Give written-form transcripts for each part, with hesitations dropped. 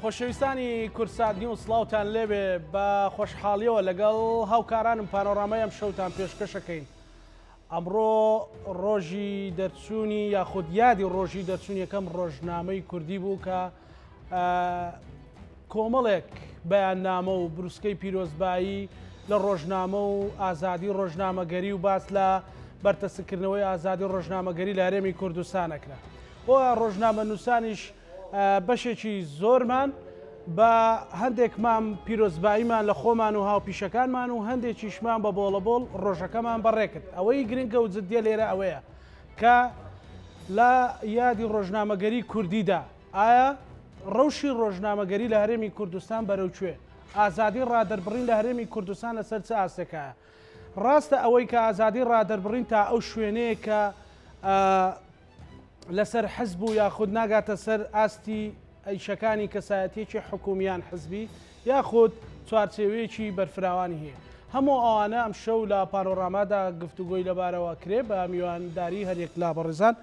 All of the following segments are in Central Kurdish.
خۆشەویستانی کورسات نیوز سڵاوتان لێبێ بە خۆشحاڵیەوە لەگەڵ هاوکارانم پانۆڕامەیەم شەوتان پێشکەشەکەین. ئەمڕۆ ڕۆژی دەرچوونی یاخود یادی ڕۆژی دەرچوون یەکەم ڕۆژنامەی کوردی بوو کە کۆمەڵێک بەیاننامە و بروسکەی پیرۆزبایی لە ڕۆژنامە و ئازادی ڕۆژنامەگەری و باس لە بەرتەسکردنەوەی ئازادی ڕۆژنامەگەری لە هەرێمی کوردستانەکرا. بۆ ڕۆژنامە نووسانیش بەشێکی زۆرمان بە هەندێک مام پیرۆزباییمان لە خۆمان و هاوپیشەکانمان و هەندێکیشمان بە بۆڵەبۆڵ ڕۆژەکەمان بەڕێکرد. ئەوەی گرنگە و جددیە لێرە ئەوەیە کە لە یادی ڕۆژنامەگەری کوردیدا ئایا ڕەوشی ڕۆژنامەگەری لە هەرێمی کوردستان بەرەوکوێ، ئازادی ڕادەربڕین لە هەرێمی کوردستان لەسەر چه ئاستێکایە؟ ڕاستە ئەوەی کە ئازادی ڕادەربڕین تا ئەو شوێنەیە کە لەسەر حزب و یاخود ناگاتە سەر ئاستی ئەیشەکانی کەسایەتێکی حکومیان حزبی یاخود چوارچێوەیەکی بەرفراوانی هەیە. هەموو ئەوانە ئەم شەو لە پانۆڕامادا گفتوگۆی لەبارەوە کرێ بە میوانداری هەرێک لا بەڕێزان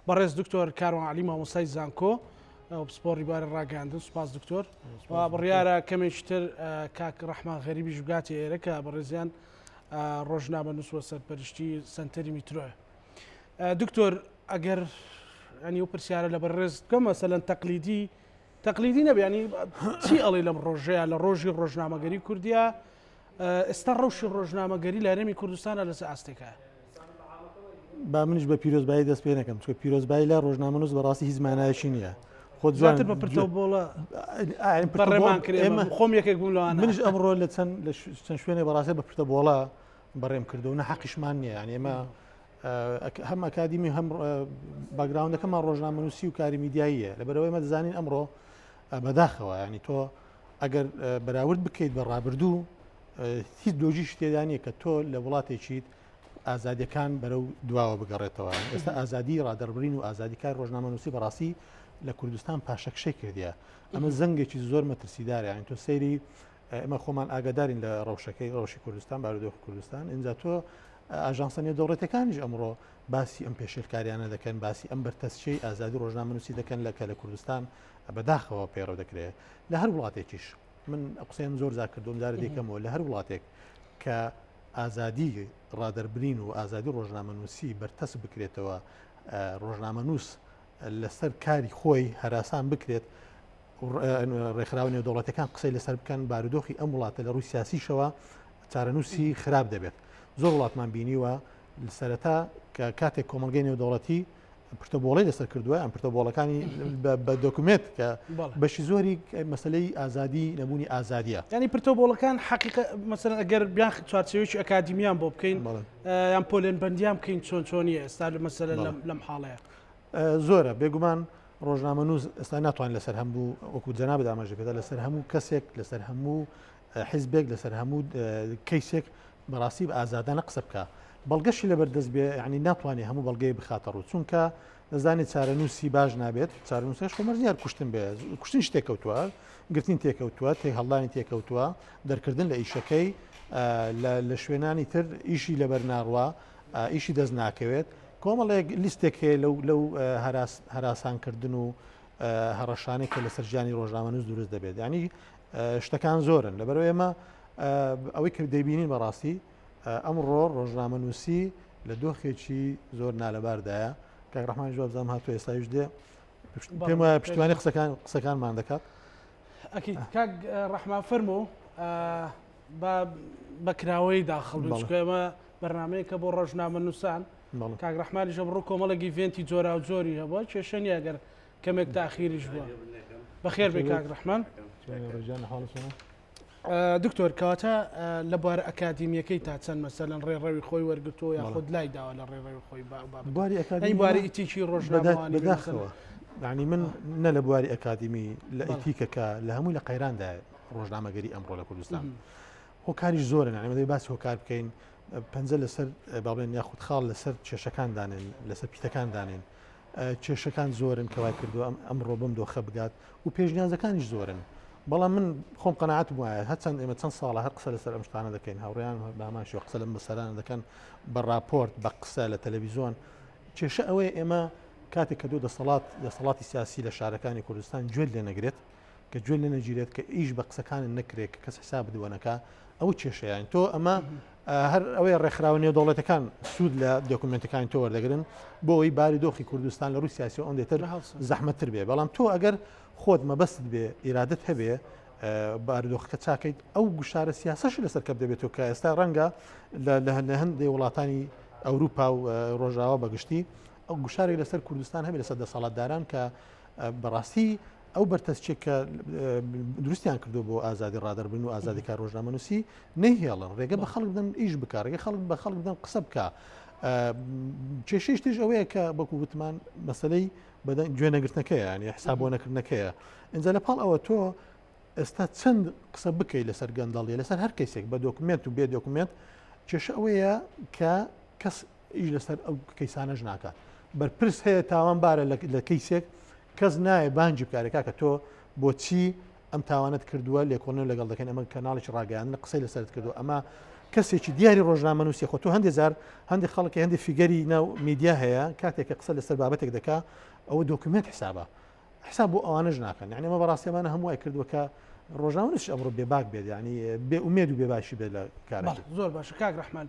بەڕێز دکتۆر کاروان عەلی مامۆستای زانکۆ پسپۆڕی بارە ڕاگەاندن. سوپاس دکتۆر بڕیارە کەمێکتر کاک ڕەحمان غەریبیش بگاتێ ئێرە کە بەڕێزیان ڕۆژنامە نووسوە سەرپەرشتی سنتەری میترۆیە. دکتۆر ئەگەر ینی و پرسیارە لە بەڕێز بکەم مەسەلەن تەقلیدی نەبێ، ینی چی ئەڵێ لەم ڕۆژەیە لە ڕۆژی ڕۆژنامەگەری کوردیە ئێستا ڕەوشی ڕۆژنامەگەری لە هەرێمی کوردستانە لەسەر ئاستێکە؟ با منیش بە پیرۆزبایی دەست پێ نەکەم، چکە پیرۆزبایی لە ڕۆژنامە نووس بەڕاستی هیچ مانایەکی نییە. خۆ زیاتر بە پرتەوەبۆڵە بەڕێمان کرد خۆم یەکێک بووم لەوانە. منیش ئەمڕۆ لە چەند شوێنێ بەڕاستی بە پرتەبۆڵە بەڕێم کردو نە حەقیشمان نییە. یعنی ئێمە هەم ئەکادیمی هەم باگراوندەکەمان ڕۆژنامە نووسی و کاری میدیاییە، لەبەرەوەی ئێمە دەزانین ئەمڕۆ بەداخەوە ینی تۆ ئەگەر بەراورد بکەیت بە ڕابردوو هیچ دۆژیش تێدا نییە کە تۆ لە وڵاتێکیت ئازادیەکان بەرەو دواوە بگەڕێتەوە. ئێستا ئازادی ڕادەربڕین و ئازادیکار ڕۆژنامە نووسی بەڕاستی لە کوردستان پاشەکشەی کردیە. ئەمە زەنگێکی زۆر مەترسیدارە. یانی تۆ سەیری ئێمە خۆمان ئاگادارین لە ڕەوشەکەی ڕەوشی کوردستان بارودۆخی کوردستان، اینجا تۆ ئاژانسە نێودەوڵەتیەکانیش ئەمڕۆ باسی ئەم پێشێلکاریانە دەکەن، باسی ئەم بەرتەسچەی ئازادی ڕۆژنامە نووسی دەکەن لەکە لە کوردستان بەداخەوە پێڕەو دەکرێت. لە هەر وڵاتێکیش من قسەم زۆر زار کردوم جارە دێکەمەوە لە هەر وڵاتێک کە ئازادی ڕادەربرین و ئازادی ڕۆژنامە نووسی بەرتەس بکرێتەوە، ڕۆژنامە نووس لەسەر کاری خۆی هەراسان بکرێت، ڕێکخراوە نێودەوڵەتەکان قسەی لەسەر بکەن، بارودۆخی ئەم وڵاتە لە ڕووی سیاسیشەوە چارەنووسی خراپ دەبێت. زۆر وڵاتمان بینیوە سەرەتا کە کاتێک کۆمەلگەی نێودەوڵەتی پرتەبۆڵی لەسەر کردووە، ئەم پرتەبۆڵەکانی بە دۆکومنت کە بەشی زۆری مەسلەی ئازادی نەبوونی ئازادیە. ینی پرتەبۆڵەکان حقیقە مەسەلەن ئەگەر بیان چوارچێوەیەکی ئەکادیمیان بۆ بکەین یان پۆلێن بەندیان بکەین چۆنیە ئێستا مەسەلە لەم حاڵەیە زۆرە بێگومان ڕۆژنامە نووس ئێستا ناتوانین لەسەر هەموو وەکو جەنابەت ئاماژە پێدا لەسەر هەموو کەسێک لەسەر هەموو حیزبێک لەسەر هەموو کەیسێک بەڕاستی بە ئازادانە قسە بکە. بەڵگەشی لەبەردەست بێ، یعنی ناتوانێت هەموو بەڵگەی بخاتە ڕوو، چونکە دەزانێت چارەنووسی باش نابێت، چارەنووسەش خۆمەرزیار کوشتن بێ، کوشتن تێکەوتووە، گرتین تێکەوتووە، تێ هەڵدانی تێکەوتووە، دەرکردن لە ئیشەکەی لە شوێنانی تر ئیشی لەبەر ناڕوە، ئیشی دەست ناکەوێت. کۆمەڵێک لیستێک هەیە لەو هەراسانکردن و هەڕەشانێک کە لە سەرژیانی ڕۆژنامە نووس دروست دەبێت. ینی شتەکان زۆرن. لەبەرەوەی ئێمە ئەوەی کە دەیبینین بەڕاستی ئەمڕۆ ڕۆژنامە نووسی لە دۆخێکی زۆر نالەباردایە. کاک ڕەحمان جواب زانم هاتووە ئێستایش دێ پێم وایە پشتیوانی قسەکانمان دەکات. ئەکید کاک ڕەحمان فەرموو بەکراوەی داخڵ ئێمە بەرنامەیەکە بۆ ڕۆژنامە نووسان کاک ڕەحمانیش ئەمڕۆ کۆمەڵێکی ئیڤێنتی جۆرا و جۆری هەبووە، کێشەنی ئەگەر کەمێک تاخیریش بووە. بەخێر بێ کاک ڕەحمان. دکتۆر کەواتە لە بوارە ئەکادیمیەکەی تا چەند مەسەلەن ڕێڕەوی خۆی وەرگرتووە یاخود لای داوە لە ڕێڕەوی خۆی بواری ئیتیکی ڕۆژنامەوانی بەداخەوە. یعنی من نە لە بواری ئەکادیمی لە ئیتیکەکە لە هەمووی لە قەیراندا ڕۆژنامەگەری ئەمڕۆ لە کوردستان هۆکاریش زۆرن. یعنی مەدەی باسی هۆکار بکەین، پەنجە لەسەر باڵێن یاخود خاڵ لەسەر کێشەکان دانێن، لەسەر پیتەکان دانێن. کێشەکان زۆرن کەوای کردووە ئەمڕۆ بم دۆخە بگات و پێشنیازەکانیش زۆرن. بەڵام من خۆم قەناعەتم وایە هەرچەند ئێمە چەند ساڵە هەر قسە لەسەر ئەم شتانە دەکەین، هاوڕێیان باماشی قسە لەم بەسەرانە دەکەن بە راپۆرت بە قسە لە تەلەڤیزۆن. کێشە ئەوەیە ئێمە کاتێک کە دەسەڵاتی سیاسی لە شارەکانی کوردستان گوێ لێ نەگرێت، کە گوێ لە نەگیرێت کە ئیش بە قسەکان نەکرێت کە کەس حساب بدوانەکە ئەو کێشەیان تۆ ئەمە هەر ئەوەی ڕێکخراوە نێودەوڵەتەکان سوود لە دۆکومنتەکانی تۆ وەردەگرن بۆ ئەوی باری دۆخی کوردستان لە ڕووی سیاسی ئەوەندێتر زەحمەتتر بێ بەڵام تۆ ئەگەر خۆت مەبەست بێ ئیرادت هەبێ باردۆخەکە چاکەیت ئەو گوشارە سیاسەش لەسەر کەپ دەبێتەوە کە ئێستا ڕەنگە لە هەندێک وڵاتانی ئەوروپا و ڕۆژاوە بەگشتی ئەو گوشارێک لەسەر کوردستان هەبێت لەسەر دەسەڵاتداران کە بەڕاستی ئەو بەرتەسچێک کە دروستیان کردو بۆ ئازادی ڕادەربن و ئازادی کار ڕۆژنامەنووسی نەیهێڵن ڕێگە بە خەڵک بدەن ئیش بکە ڕێگە خەڵک بە خەڵک بدەن قسە بکە کێشەی تر ئەوەیە کە بەکو وتمان مەسلەی گوێ نەگرتنەکەیە ینی حسابۆ نەکردنەکەیە ئینجا لە پاڵ ئەوە تۆ ئێستا چەند قسە بکەیت لەسەر گەندەڵی لەسەر هەر کەسێک بە دۆکمنت و بێ دۆکمنت کێشە ئەوەیە کە کەس ئیش لەسەر ئەو کەیسانەش ناکات بەرپرس هەیە تاوانبارە لە کەیسێک کەس نایە بانجی بکارێکا کە تۆ بۆچی ئەم تاوانت کردووە لێکۆڵن لەگەڵ دەکەن ئەمە کەناڵێکی ڕاگەیاندن قسەی لەسەرت کردو ئەمە کەسێکی دیاری ڕۆژنامەنووسی خۆ تۆ هەندێک زار هەندێک خەڵکی هەندێک فیگەری ناو میدیا هەیە کاتێککە قسە لەسەر بابەتێک دەکا ئەوە دۆکمنت حسابە حساب بۆ ئەوانەش ناکەن یعنی ئەمە بەڕاستیمانە هەمووای کردووە کە ڕۆژنامەنووس ئەمڕۆ بێباک بێت ینی بێ ئومێد و بێباشی بێت لە کارێک زۆر باشە کاک ڕەحمان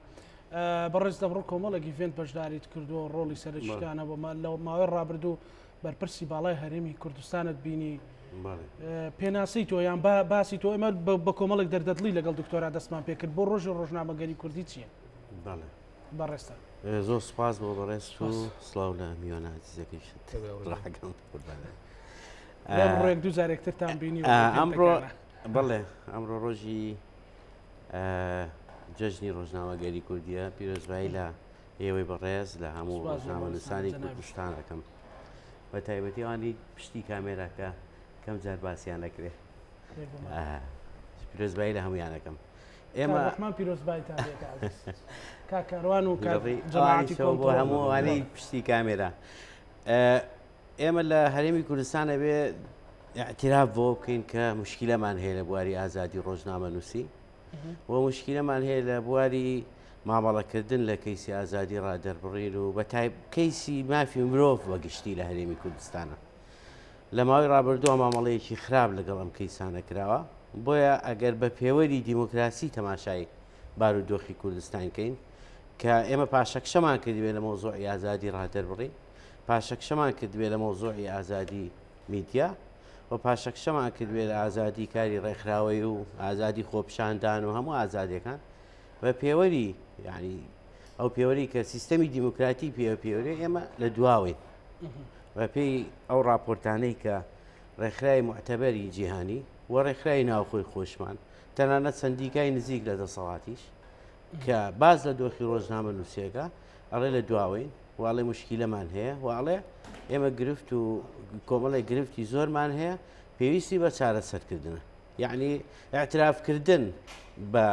بەڕێز دەبڕۆ کۆمەڵێکی فێن پەشداریت کردووە ڕۆڵی سەرشتانە بۆ لەو ماوەی ڕابردوو بەرپرسی باڵای هەرێمی کوردستانت بینی پێناسی تۆ یان باسی تۆ ئێمە بە کۆمەڵێک دەردەدڵی لەگەڵ دکتۆرا دەستمان پێکرد بۆ ڕۆژی ڕۆژنامەگەری کوردی چییە؟ بەڕێستە زۆر سپاس بۆ بەڕێست و سڵاو لە میوانە عزیزەکەیشت ڕێک دوو جارێکترتان بینی ئەمڕۆ بڵێ ئەمڕۆ ڕۆژی جەژنی ڕۆژنامەگەری کوردیە پیرۆزبایی لە ئێوەی بەڕێز لە هەموو ڕۆژنامەنووسانی کوردستان دەکەم بە تایبەتیوانی پشتی کامێراکە کەم جار باسییان نەکرێ پیرۆزبایی لە هەمویانەکەم ئێمەمان پیرۆزبای کاکەڕوان و بۆ هەمووانی پشتی کامێرا ئێمە لە هەرێمی کوردستانە بێ اعتراف بۆ بکەین کە مشکلەمان هەیە لە بواری ئازادی ڕۆژنامەنووسی و مشکلەمان هەیە لە بواری مامەڵەکردن لە کەیسی ئازادی ڕادەربڕین و بە کەیسی مافی مرۆڤ وەگشتی لە هەرێمی کوردستانە لە ماوەی ڕابردووە مامەڵەیەکی خراپ لەگەڵ ئەم کەیسانە کراوە بۆیە ئەگەر بە پێوەری دیموکراسی تەماشای بارودۆخی کوردستان کەین کە ئێمە پاشەکشەمان کردوێ لە مۆزوعی ئازادی ڕادەربڕین پاشەکشەمان کردوێ لە مۆزوعی ئازادی میدیا و پاشەکشەمان کردوێ لە ئازادی کاری ڕێکخراوەی و ئازادی خۆپشاندان و هەموو ئازادیەکان بە پێوەری یعنی ئەو پێوەری کە سیستەمی دیموکراتی پێوەری ئێمە لە دواوین بە پێی ئەو راپۆرتانەی کە ڕێکخراوی معتەبەری جیهانی و ڕێکخراوی ناوخۆی خۆشمان تەنانەت سندیکای نزیک لە دەسەڵاتیش کە باز لە دۆخی ڕۆژنامەنووسیەکە ئەڵێ لە دواوین واڵێ مشکلەمان هەیە واڵێ ئێمە گرفت و کۆمەڵی گرفتی زۆرمان هەیە پێویستی بە چارەسەرکردنە یعنی اعترافکردن بە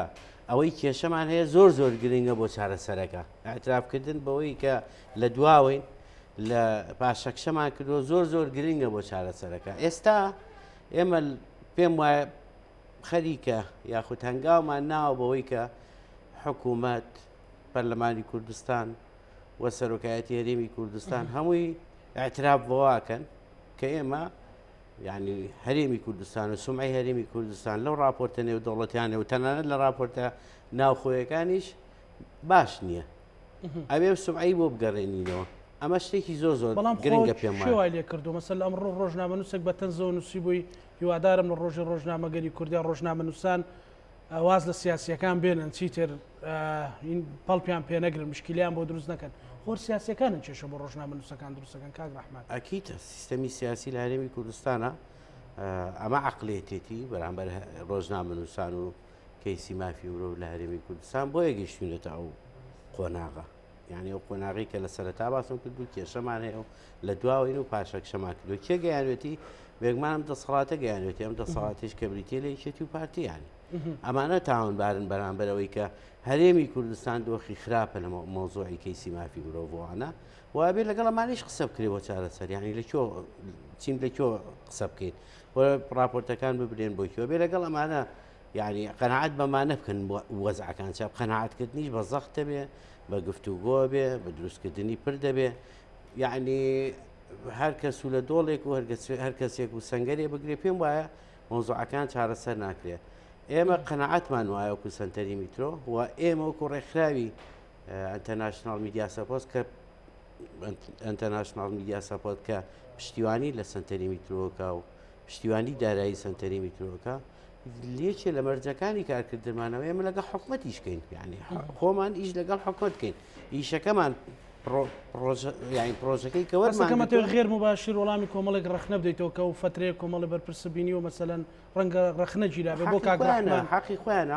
ئەوەی کێشەمان هەیە زۆر گرنگە بۆ چارەسەرەکە اعترافکردن بەوەی کە لە دواوین لە پاشەکشەمان کردو زۆر گرنگە بۆ چارەسەرەکە ئێستا ئێمە پێم وایە خەریکە یاخود هەنگاومان ناوە بەوەی کە حکوومەت پەرلەمانی کوردستان و سەرۆکایەتی هەرێمی کوردستان هەمووی اعتراف بۆواکەن کە ئێمە یعنی هەرێمی کوردستان و سومعی هەرێمی کوردستان لەو راپۆرتە نێودەوڵەتیانە و تەنانەت لە راپۆرتە ناوخۆیەکانیش باش نییە ئەبێ سومعی بۆ بگەڕێنینەوە ئەمە شتێکی زۆر گرنگە پێم وایە لێ کردو مەسەل ئەمڕۆ ڕۆژنامەنووسێک بە تەنزەوە نووسی بووی هیوادارم لە ڕۆژی ڕۆژنامەگەری کوردیا ڕۆژنامەنووسان واز لە سیاسیەکان بێنن چیتر پەڵپیان پێ نەگرن مشکلیان بۆ دروست نەکەن خۆر سیاسیەکانن چێشە بۆ ڕۆژنامەنووسەکان دروستەکەن کاک ڕەحمان ئەکیدە سیستەمی سیاسی لە هەرێمی کوردستانە ئەمە عەقڵێتێتی بەرامبەر ڕۆژنامەنووسان و کەیسی مافی مرۆڤ لە هەرێمی کوردستان بۆ یەگەیشتوونەتە ئەو قۆناغە یعنی ئەو قۆناغی کە لە سەرەتا باسم کردو کێشەمان هەیە و لە دواوین و پاشەکشەمان کردو کێ گەیانوێتی بێگمانم دەسەڵاتە گەیانوێتی ئەم دەسەڵاتیش کە بریتێ لە یەکێتی و پارتیانی ئەمانە تاوانبارن بەرامبەرەوەی کە هەرێمی کوردستان دۆخی خراپە لە مۆزوعی کەیسی مافی مرۆڤوانە وابێ لەگەڵ ئەمانیش قسە بکرێ بۆ چارەسەر یعنی لەکوێ چین لەکوێ قسە بکەین راپۆرتەکان ببرێن بۆ کێوە بێ لەگەڵ ئەمانە یعنی قەنەعەت بەمانە بکەن وەزعەکان چاپ قەنەعەتکردنیش بە زەختە بێ بە گفتوگۆ بێ بە دروستکردنی پر دەبێ یعنی هەر کەس و لە دۆڵێک و هەر کەسێک و سەنگەرێ بگرێ پێم وایە مۆزوعەکان چارەسەر ناکرێت ئێمە قەنەعەتمان وایە وەکو سنتەری میترۆ و ئێمە وەکو ڕێکخراوی ئەنتەرناشناڵ میدیا سەپۆرت کە ئەنتەرناشناڵ میدیا سەپۆرت کە پشتیوانی لە سنتەری میترۆکە و پشتیوانی دارایی سنتەری میترۆکە لێکێ لە مەرجەکانی کارکردمانەوە ئێمە لەگەڵ حکومەتیشکەین یعنی خۆمان ئیش لەگەڵ حکومەتکەین ئیشەکەمان یعنی پرۆژەکەی کەوەمانکەمە غێر مباشر وەڵامی کۆمەڵێک ڕخنە بدەیتەوە کە و فترەیە کۆمەڵی بەرپرسبینی و مەسەلەن ڕەنگە ڕخنە گیرابێ بۆ کاگرانە حەقی خۆیان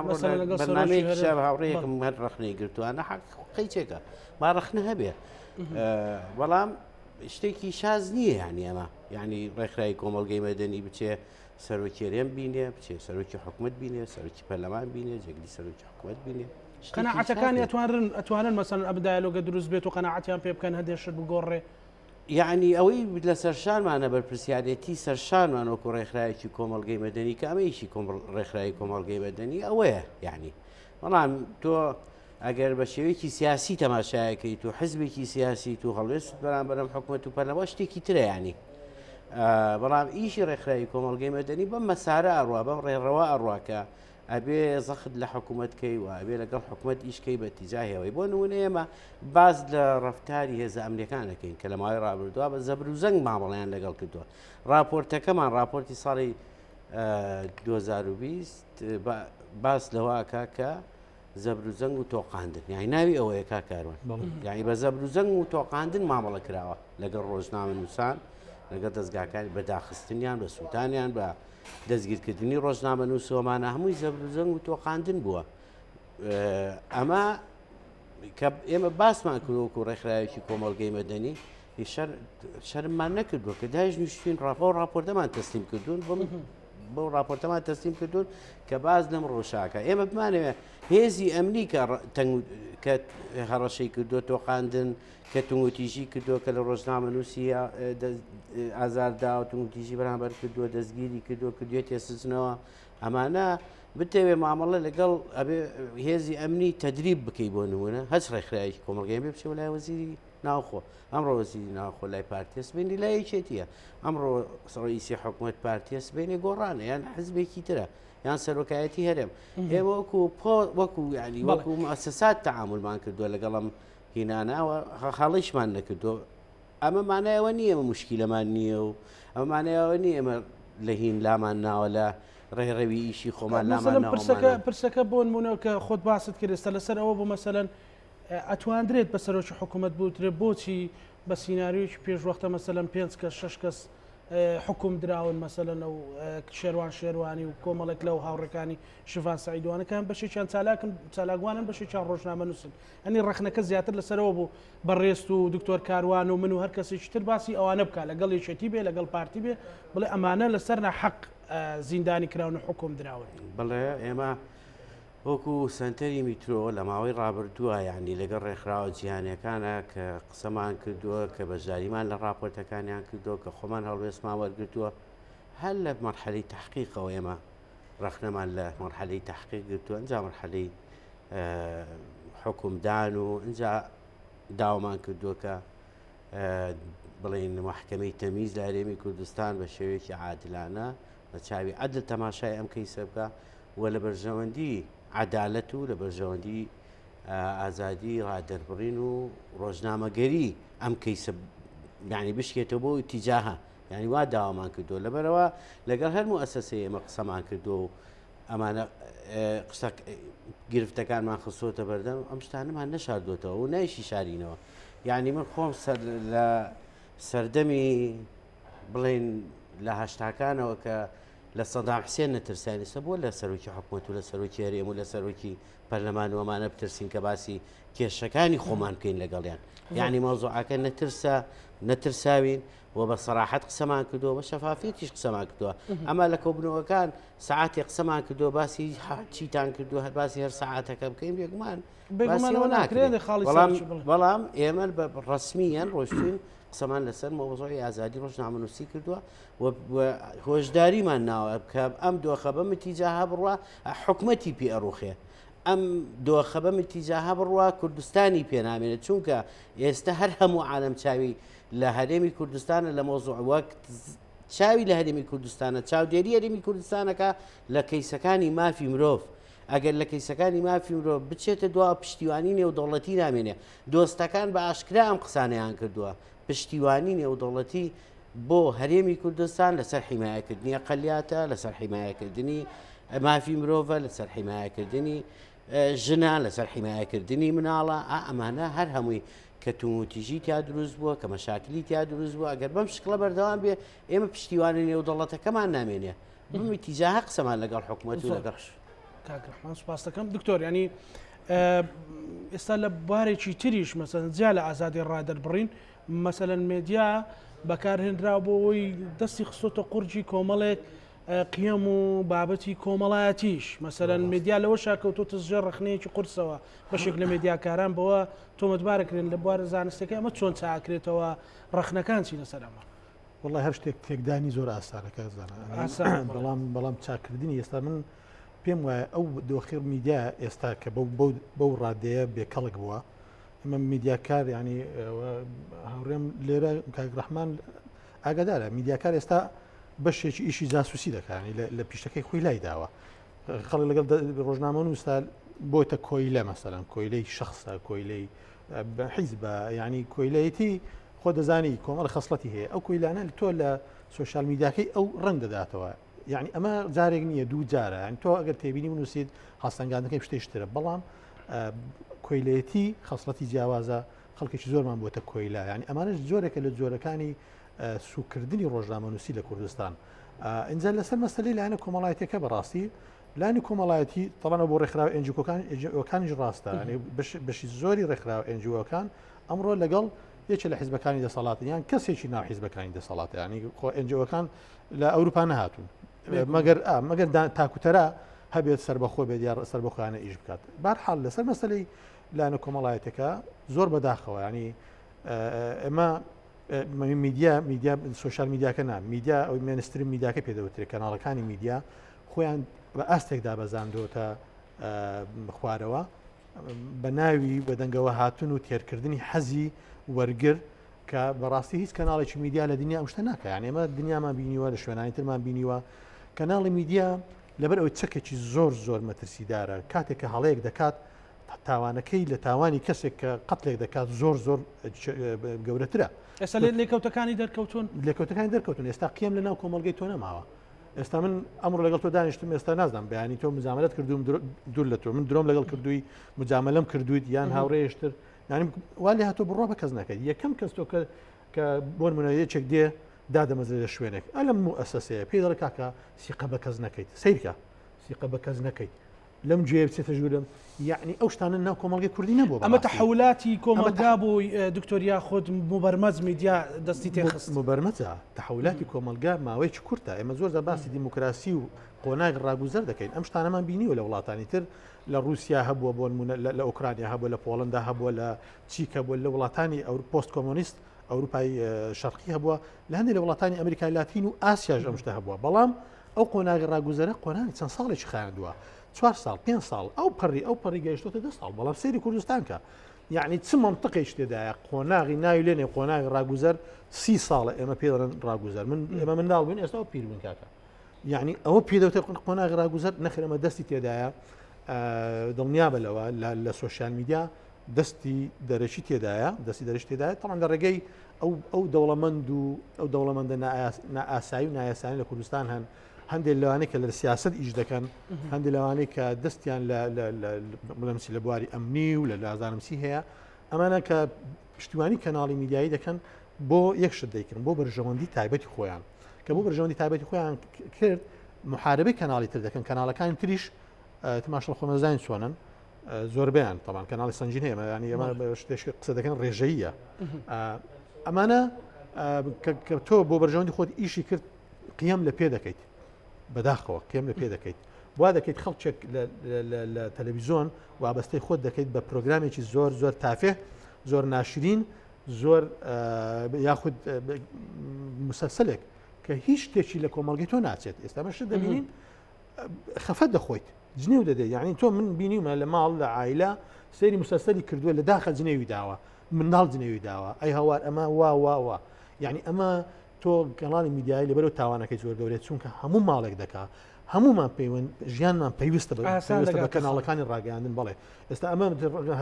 بەنامەیەکی شەب هاوڕێیەکم هەر ڕخنەی گرتووانە حەقی چێکە ما ڕخنە هەبێ بەڵام شتێکی شاز نییە یعنی ئەمە یعنی ڕێکخراوی کۆمەڵگەی مەدەنی بچێ سەرۆکێرێم بینێ بچێ سەرۆکی حکومت بینێ سەرۆکی پەرلەمان بینێ جێگری سەرۆکی حکومت بینێ قەنەعەتەکانی ئەتوانن مەسەن ئەم دایالۆگە دروست بێت و قەنەعەتیان پێ بکەن هەندێشت بگۆڕێ یعنی ئەوەی لە سەرشانمانە بەرپرسیارەتی سەرشانمان وەکو ڕێکخراوێکی کۆمەڵگەی مەدەنی کە ئەمەیشی ڕێکخراوی کۆمەڵگەی مەدەنی ئەوەیە یعنی بەڵام تۆ ئەگەر بە شێوەیەکی سیاسی تەماشایەکەی تو حزبێکی سیاسی تو هەڵوێست بەرامبەرم حکومەت و پەرلەمان شتێکی ترە ینی بەڵام ئیشی ڕێکخراوی کۆمەڵگەی مەدەنی بەم مەسارە ئەڕوا بەم ڕێڕەوە ئەڕواکە ئەبێ زەخت لە حکوومەتکەی و ئەبێ لەگەڵ حکوومەت ئیشکەی بە تیجاهەوەی بۆ نمونە ئێمە باز لە ڕەفتاری هێزە ئەمریکانەکەین کە لە ماوەی ڕابردووە بە زەبر و زەنگ مامەڵیان لەگەڵ کردووە راپۆرتەکەمان راپۆرتی ساڵی 2020 باس لەواکە کە زەبر و زەنگ و تۆقااندن یانی ناوی ئەوەیە کاکاروان یعنی بە زەبر و زەنگ و تۆقااندن مامەڵە کراوە لەگەڵ ڕۆژنامە نووسان لەگەڵ دەستگاکانی بەداخستنیان بە سووتانیان بە دەستگیرکردنی ڕۆژنامە نووسۆمانە هەمووی زەبر و زەنگ و تۆقااندن بووە ئەمە کە ئێمە باسمان کردوەکو ڕێکخراوێکی کۆمەڵگەی مەدەنی شەرممان نەکردووە کە داژ نووسین راپۆرتەمان تەسلیم کردوون بۆ راپۆرتەمان تەسلیم کردوون کە باز لەم ڕۆژاکە ئێمە بمانەوێ هێزی ئەمنی کە هەڕەشەی کردووە تۆقااندن کە تونگوتیژی کردووە کە لە ڕۆژنامە نووسی ئازاردا و تونگوتیژی بەرامبەر کردووە دەستگیری کردووە کردوێت تێسزنەوە ئەمانە بتەوێ مامەڵە لەگەڵ هێزی ئەمنی تەدریب بکەی بۆ نمونە هەچ ڕێکخراوێکی کۆمەڵگەی بێ بچێ لای وەزیری ناوخۆ ئەمڕۆ وەزیری ناوخۆ لای پارتیە سبینی لای یەکێتیە ئەمڕۆ ڕئیسی حکوومەت پارتیە سبینی گۆڕانە یان حزبێکی ترە یان سەرۆکایەتی هەرێم ئێمە وەکو ینی وەکو مؤسسات تەعاملمان کردووە لەگەڵم هیناناوە خاڵیشمان نەکردو ئەمە مانایەوە نییە ئەمە مشکیلەمان نییە و ئەمە مانایەوە نیە ئێمە لە هین لامان ناوە لە ڕێڕەوی ئیشی خۆمان پرسەکە بۆ نمونەوە کە خۆت باست کرد ئێستا لەسەر ئەوە بۆ مەسەلەن ئەتواندرێت بە سەرۆکی حکوومەت بوترێ بۆچی بە سینناریوکی پێشوەختە مەسەلەن 5 کەس 6 کەس حکوم دراون مەسەلەن ئەو شێروان شێروانی و کۆمەڵێک لەو هاوڕەکانی شڤان سعیدوانەکان بەشێکیان چالاگوانن بەشێکیان ڕۆژنامە نووسن ئەنی ڕخنەکە زیاتر لەسەرەوە بوو بەڕێست و دکتۆر کاروان و من و هەر کەسێکی تر باسی ئەوانە بکە لەگەڵ یەکێتی بێ لەگەڵ پارتی بێ بڵێ ئەمانە لەسەر ناحەق زیندانی کراون و حکوم دراون بڵێ ئێمە وەکو سنتەری میترۆ لە ماوەی ڕابردووە یعنی لەگەڵ ڕێکخراوە جیهانیەکانە کە قسەمان کردووە کە بەشداریمان لە راپۆرتەکانیان کردووە کە خۆمان هەڵوێستمان وەرگرتووە هەر لە مەرحەلەی تەحقیقەوە ئێمە ڕخنەمان لە مەرحەلەی تەحقیق گرتووە ئەنجا مەرحەلەی حکومدان و ئەنجا داوامان کردووە کە بڵێن محکەمەی تەمیز لە هەرێمی کوردستان بە شێوەیەکی عادلانە بە چاوی عەدل تەماشای ئەم کەیسە بکە و لە بەرژەوەندی عەدالەت و لە بەرژەوەندی ئازادی ڕادەربڕین و ڕۆژنامەگەری ئەم کەیسە یعنی بشکێتەوە بۆ ئیتیجاهە یعنی وا داوامان کردووە لەبەرەوە لەگەڵ هەر موئەسسەسەیە ئێمە قسەمان کردووە و ئەمانە گرفتەکانمان خستۆتە بەردەم ئەم شتانەمان نەشاردوێتەوە و نایشی شارینەوە یعنی من خۆم لە سەردەمی بڵێن لە هەشتاکانەوە کە لە سەدام حوسێن نەترسانیسە بۆ لە سەرۆکی حکوومەت و لە سەرۆکی هەرێم و لە سەرۆکی پەرلەمان وەمانە بترسین کە باسی کێشەکانی خۆمان بکەین لەگەڵیان یعنی مەوزوعەکە نەترساوین و بە سەراحەت قسەمان کردووە بە شەفافیەتیش قسەمان کردووە ئەمە لە کۆبنەوەکان سەعاتی قسەمان کردووە باسی چیتان کردووە هەر باسی هەر سەعاتەکە بکەین بێگومان بەڵام ئێمە بە ڕسمیان ڕۆشتین قسەمان لەسەر مۆزۆی ئازادی ڕۆژنامە نووسی کردووە و هۆشداریمان ناوە بکە ئەم دۆخە بە متیجاها بڕوا حکومەتی پێ ئەڕوخێ ئەم دۆخە بە متیجاها بڕوا کوردستانی پێنامێنێت چونکە ئێستا هەر هەموو عالەم چاوی لە هەرێمی کوردستانە لە مۆزوع وەک چاوی لە هەرێمی کوردستانە چاودێری هەرێمی کوردستانەکە لە کەیسەکانی مافی مرۆڤ ئەگەر لە کەیسەکانی مافی مرۆڤ بچێتە دوا پشتیوانی نێودەوڵەتی نامێنێ دۆستەکان بە ئاشکرا ئەم قسانەیان کردووە پشتیوانی نێودەوڵەتی بۆ هەرێمی کوردستان لەسەر حیمایەکردنی ئەقەلیاتە لەسەر حیمایەکردنی مافی مرۆڤە لەسەر حیمایەکردنی ژنە لەسەر حیمایەکردنی مناڵە ئەمانە هەر هەمووی کە توموتیژی تیا دروست بووە کە مەشاکلی تیا دروست بووە ئەگەر بەم شکڵە بەردەوام بێ ئێمە پشتیوانی نێودەوڵەتەکەمان نامێنێ بمی تیجاها قسەمان لەگەڵ حکوومەت و لەگەڵ کاکڕحمان سوپاس دەکەم دکتۆر ینی ئێستا لە بارێکی تریش مەسەن جیا لە ئازادی ڕادەربڕین مەسەلەن مێدیا بەکارهێنرا بۆ ئەوەی دەستی خستۆتە قورجی کۆمەڵێک قیەم و بابەتی کۆمەڵایەتیش مەسەرەن مێدیا لەوە شاکەوتۆتە ژێر ڕخنەیەکی قورسەوە بەشێک لە مێدیاکاران بەوە تۆمەتبارەکرێن لە بوارە زانستەکە ئەمە چۆن چاکرێتەوە ڕخنەکان چی لەسەر ئەمە والله هەر شتێک تێکدانی زۆر ئاسانەکە بەڵام چاکردنی ئێستا من پێم وایە ئەو دۆخیر میدیا ئێستا کە بەو ڕادەیە بێکەڵک بووە ئەمە میدیاکار ینی هاوڕێم لێرە کاکڕەحمان ئاگادارە میدیاکار ئێستا بەشێکی ئیشی جاسوسی دەکانی لە پیشەکەی خۆی لای داوە خەڵک لەگەڵ ڕۆژنامە نووستا بۆتە کۆیلە مەسەلەن کۆیلەی شخصە کۆیلەی حیزبە ینی کۆیلەتی خۆ دەزانی کۆمەڵ خەسڵەتی هەیە ئەو کۆیلانە تۆ لە سوۆشال میدیاکەی ئەو ڕنگ دەداتەوە یعنی ئەمە جارێک نییە دوو جارە ینی تۆ ئەگەر تێبینی بنووسیت هەستەنگاندەکەی شتێشترە بەڵام کۆیلەتی خەسڵەتی جیاوازە خەڵکێکی زۆرمان بۆتە کۆیلا ینی ئەمانش جۆرێکە لە جۆرەکانی سوکردنی ڕۆژنامەنووسی لە کوردستان ئینجا لەسەر مەسلەی لایەنە کۆمەڵایەتەکە بەڕاستی لایەنی کۆمەڵایەتی تەڵانە بۆ ڕێکخراوە ئەنجۆکانیش ڕاستە ینی بەشی زۆری ڕێکخراوە ئەنجۆکان ئەمڕۆ لەگەڵ یەکێ لە حیزبەکانی دەسەڵاتە یان کەسێکی ناو حیزبەکانی دەسەڵاتە ینی خۆ ئەنجۆکان لە ئەوروپا نەهاتوون مەگەر تاکوتەرە هەبێت سربەخۆ بێت یا سربەخۆیانە ئیش بکات بەرحاڵ لەسەر مەسلەی لایەنە کۆمەڵایەتەکە زۆر بەداخەوە ینی ئێمە میدیا سوۆشال میدیاکە نام میدیا ئەو مێنسترین میدیاکە پێدەوترێت کەناڵەکانی میدیا خۆیان بە ئاستێکدا بەزاندۆتە خوارەوە بە ناوی بەدەنگەوە هاتون و تێرکردنی حەزی وەرگر کە بەڕاستی هیچ کەناڵێکی میدیا لە دنیا ئەم شتە ناکە یعنی ئێمە دنیامان بینیوە لە شوێنانی ترمان بینیوە کەناڵی میدیا لەبەر ئەوەی چەکێکی زۆر مەترسیدارە کاتێک کە هەڵەیەک دەکات تاوانەکەی لە تاوانی کەسێک کە قەتلێک دەکات زۆر گەورەترە ئێستا لێکەوتەکانی دەرکەوتون ئێستا قیم لە ناو کۆمەلگەی تۆ نەماوە ئێستا من ئەمڕۆ لەگەڵ تۆ دانیشتم ئێستا نازانم بەیانی تۆ مزامەت کردوم دوور لە تۆ من درۆم لەگەڵ کردووی مجاملەم کردویت یان هاوڕێشتر نانی والی هاتۆ بڕۆ بە کەس نەکەیت یەکەم کەس تۆ کە بۆ منەیەکێک دێ دادەمەزرێ لە شوێنێک ئەلم مؤسسەیە پێی دەڵێ کاکە سیقە بە کەس نەکەیت سیرکە سیقە بە کەس نەکەیت لەم جێ بچێتە ژوورم یعنی ئەو شتانە ناو کۆمەڵگەی کوردی نەبووە ئەمە تەحولاتی کۆمەلگا بووی دکتۆریا خۆت مبەرمەز میدیا دەستی تێخست مبەرمەجە تەحولاتی کۆمەلگا ماوەیەکی کورتە ئێمە زۆر باسی دیموکراسی و قۆناغ ڕاگوزەر دەکەین ئەم شتانەمان بینیوە لە وڵاتانی تر لە رووسیا هەبووە بۆ لە ئوکرانیا هەبووە لە پۆڵندا هەبووە لە چیکە بووە لە وڵاتانی پۆست کۆمۆنیست ئەوروپای شەرقی هەبووە لە هەندێک لە وڵاتانی ئەمریکای لاتین و ئاسیاژ ئەم شتە هەبووە بەڵام ئەو قۆناغی ڕاگوزەرە قۆناغی چەند ساڵێکی خایاندووە 4 ساڵ 5 ساڵ ئەو پەڕی گەیشتۆتە 10 ساڵ بەڵام سەیری کوردستان کە یعنی چ منطقێک تێدایە قۆناغی ناوی لێنێ قۆناغی ڕاگوزەر 30 ساڵە ئێمە پێ دەڵێن ڕاگوزەر ئێمە منداڵ بووین ئێستا پیر بووین کاکە یعنی ئەوە پێدەوتە قۆناغی ڕاگوزەر نەخرەمە دەستی تێدایە دڵنیا بەلەوە لە سوۆشیال میدیا دەستی دەرەشی تێدایە دەستی دەرەشی تێدایە تەڵان لە ڕێگەی ئەو دەوڵەمەند و ئەو دەوڵەمەندە نائاسایی و نایاسانی لە کوردستان هەن هەندێک لەوانەیە کە لە سیاست ئیش دەکەن هەندێک لەوانەیە کە دەستیان بڵێمسی لە بواری ئەمنی و لە لازانمسی هەیە ئەمانە کە پشتیوانی کەناڵی میدیایی دەکەن بۆ یەک شت دەیکردن بۆ بەرژەوەندی تایبەتی خۆیان کە بۆ بەرژەوەندی تایبەتی خۆیان کرد محاربەی کەناڵی تر دەکەن کەناڵەکان تریش تماشڵ خۆمەزانین چۆنن زۆربیان طبعا کەناڵی سنجین هەیە ینی ئەمە شتێک قسە دەکەن ڕێژەیە ئەمانە کە تۆ بۆ بەرژەوەندی خۆت ئیشی کرد قیام لە پێ دەکەیت بەداخەوە قیام لە پێ دەکەیت وا دەکەیت خەڵکێک لە تەلەڤیزۆن وابەستەی خۆت دەکەیت بە پرۆگرامێکی زۆر تافێ زۆر ناشرین زۆر یاخود مسلسلێک کە هیچ شتێکی لە کۆمەڵگەی تۆ ناچێت ئێستا مەشت دەبینین خەفەت دەخۆیت جنێو دەدەیت یعنی تۆ من بینیمە لە ماڵ لە عایلە سەیری مسلسلی کردووە لە داخە جنێوی داوە منداڵ جنێوی داوە ئەی هەوار ئەمە وا یعنی ئەمە تۆ گەڵانی میدیایی لەبەرەوە تاوانەکەی زۆر گەورێت چونکە هەموو ماڵێک دەکا هەمومان پەیوەند ژیانمان پێویستە بە کەناڵەکانی ڕاگەاندن بڵێ ئێستا ئەمە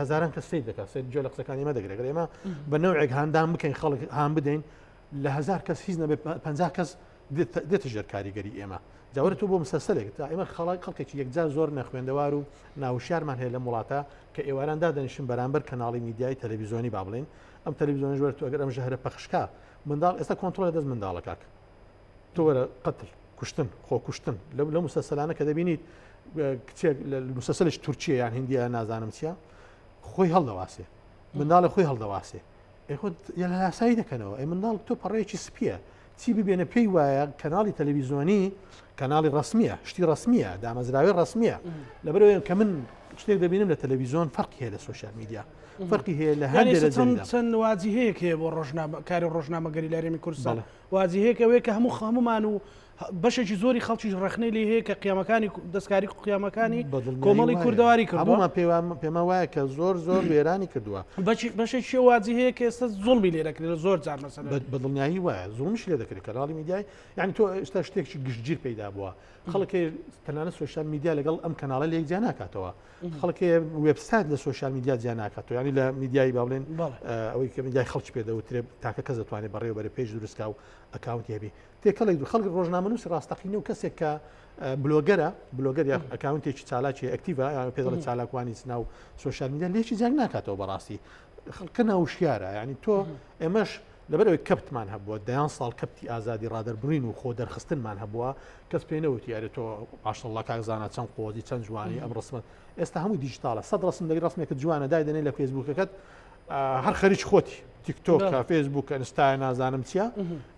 هەزاران کەس سێ دەکات سێ جۆ لە قسەکانی ئمە دەگرێت ئێمە بە نەوعێک هاندان بکەین خەڵک هاان بدەین لە 1000 کەس هیچ نەبێت 50 کەس دێتە ژێر کاریگەری ئێمە جاوەرە تۆ بۆ مسەسەلێک تا ئێمە خەڵکێکی یەکجار زۆر نەخوێندەوار و ناوشارمان هەیە لە وڵاتە کە ئێواران دادەنیشن بەرامبەر کەناڵی میدیای تەلەڤیزیۆنی با بڵێن ئەم تەلەڤیزیۆنی ژوەر تۆ ئەگەر ئەم ژەهرە پەخشکا منداڵ ئێستا کۆنتڕۆلە دەست منداڵەکەک تۆ وەرە قەتل کوشتن خۆ کوشتن لە مسەسەلانە کە دەبینیت کچێک مسەسەلش تورکیە یان هندیە نازانم چیە خۆی هەڵدەواسێ منداڵە خۆی هەڵدەواسێ خۆ لە لاسایی دەکەنەوە ئەی منداڵ تۆ پەڕەیەکی سپیە چی ببێنە پێی وایە کەناڵی تەلەڤیزیۆنی کەناڵی ڕسمیە شتی ڕسمیە دامەزراوی ڕسمیە لەبەرەوەی کە من شتێک دەبینم لە تەلەڤیزیۆن فەرقی هەیە لە سوۆشیال میدیا فەرقی هەیە لە هەندێک چەند وازی هەیە هەیە بۆ کاری ڕۆژنامەگەری لە هەرێمی کوردستان وازی هەیە ئەوەیە کە هەمومان و بەشێکی زۆری خەڵکی ڕخنەی لێ هەیە کە قیامەکانی دەستکاری قیامەکانی کۆمەڵی کوردەواری کردووە پێمە وایە کە زۆر وێرانی کردووە بەشێکی وازی هەیە کە ئێستا زوڵمی لێ دەکرێت زۆر جار مەسەلە بەدڵنیایی وایە زوڵمیش لێ دەکرێت کەناڵی میدیای یعنی تۆ ئێستا شتێکی گشتگیر پەیدا بووە خەڵکی تەنانەت سوۆشیال میدیا لەگەڵ ئەم کەناڵە لێک جیا ناکاتەوە خەڵکی وێبسایت لە سوۆشیال میدیا جیا ناکاتەوە ینی لە میدیایی با بڵێن ئەوەی کە میدیای خەڵکی پێدەوترێ تاکە کەس دەتوانێت بەڕێوەبەرە پێش دروستکا و ئەکاونتی هەبی تێکەڵێک خەڵک ڕۆژنامەنووسی ڕاستەقینە و کەسێک کە بلۆگەر یا ئەکاونتێکی چالاکی ئەکتیڤە یان پێدەڵێت چالاکوانی ناو سوۆشیال میدیا لێکی جیان ناکاتەوە بەڕاستی خەڵکە ناوشیارە ینی تۆ ئێمەش لەبەرەوەی کەپتمان هەبووە دەیان ساڵ کەپتی ئازادی ڕادەربڕین و خۆ دەرخستنمان هەبووە کەس پێ نەوتی یارێ تۆ ماشەڵڵا کاکزانە چەند قۆزی چەند جوانی ئەم ڕسمەت ئێستا هەمووی دیجیتالە 100 ڕسم دەگەی ڕسمێکە جوانە دایدەنێ لە فێسبووکەکەت هەر خەریک خۆتی تیکتۆک فێسبووک ئینستای نازانم چییە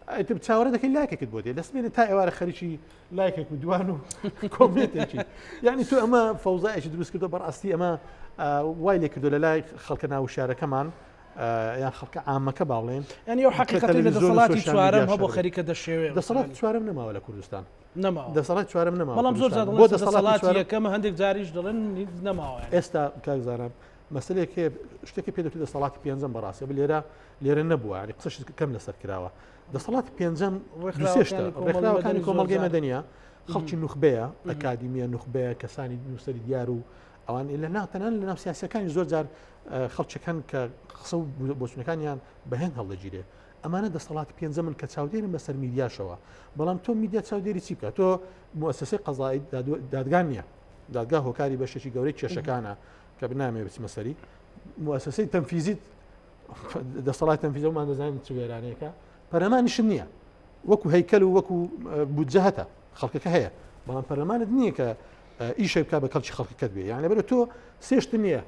ئەیتر چاوەڕێ دەکەی لایکێکت بۆ دێ دەستمێنێ تا ئێوارە خەریکی لایکێک و دوان و کۆمنتێکی یعنی تۆ ئەمە فەوزایەکی دروست کردو بەڕاستی ئەمە وای لێ کردو لە لای خەڵکە ناوشارەکەمان یان خەڵکە عامەکە باڵێن ینی ئەو حقیقەتی لە دەسەڵاتی چوارەم هەبوو خەریکە دەشێوێت دەسەڵاتی چوارەم نەماوە لە کوردستان نەماوە دەسەڵات چوارەم نەماوە بەڵام زۆر بۆ دەسەڵاتی یەکەمە هەندێک جاریش دەڵێن نەماوە ئێستا کاکزانم مەسلێک شتێکی پێدەوتی دەسەڵاتی پێنجەم بەڕاستی لێرە نەبووە ینی قسەش کەم لەسەر کراوە دەسەڵاتی پێنجەم دوێشتە ڕێکخراوەکانی کۆمەڵگەی مەدەنیە خەڵکی نوخبەیە ئەکادیمیە نوخبەیە کەسانی نووسەری دیار و ئەوان لە ناوتەنان لە ناو سیاسەکانی زۆر جار خەڵکەکان کە قسە و بۆچوونەکانیان بەهێن هەڵدەگیرێ ئەمانە دەسەڵاتی پێنجەم من کە چاودێرن بەسەر میدیاشەوە بەڵام تۆ میدیا چاودێری چی بکە تۆ مؤسسەی قەزایی دادگان نییە دادگا هۆکاری بەشێکی گەورەی کێشەکانە کە بنامێ بچمە سەری مؤسسەی تەنفیزیت دەسەڵاتی تەنفیزەوەمان دەزانین چ وێرانەیەەکە پەرلەمانیشم نییە وەکو هەیکەل و وەکو بودجە هەتە خەڵکەکە هەیە بەڵام پەرلەمانت نییە کە ئیشە بکە بە کەڵکی خەڵکەکەت بێ یان لەبەرە تۆ سێشت نییە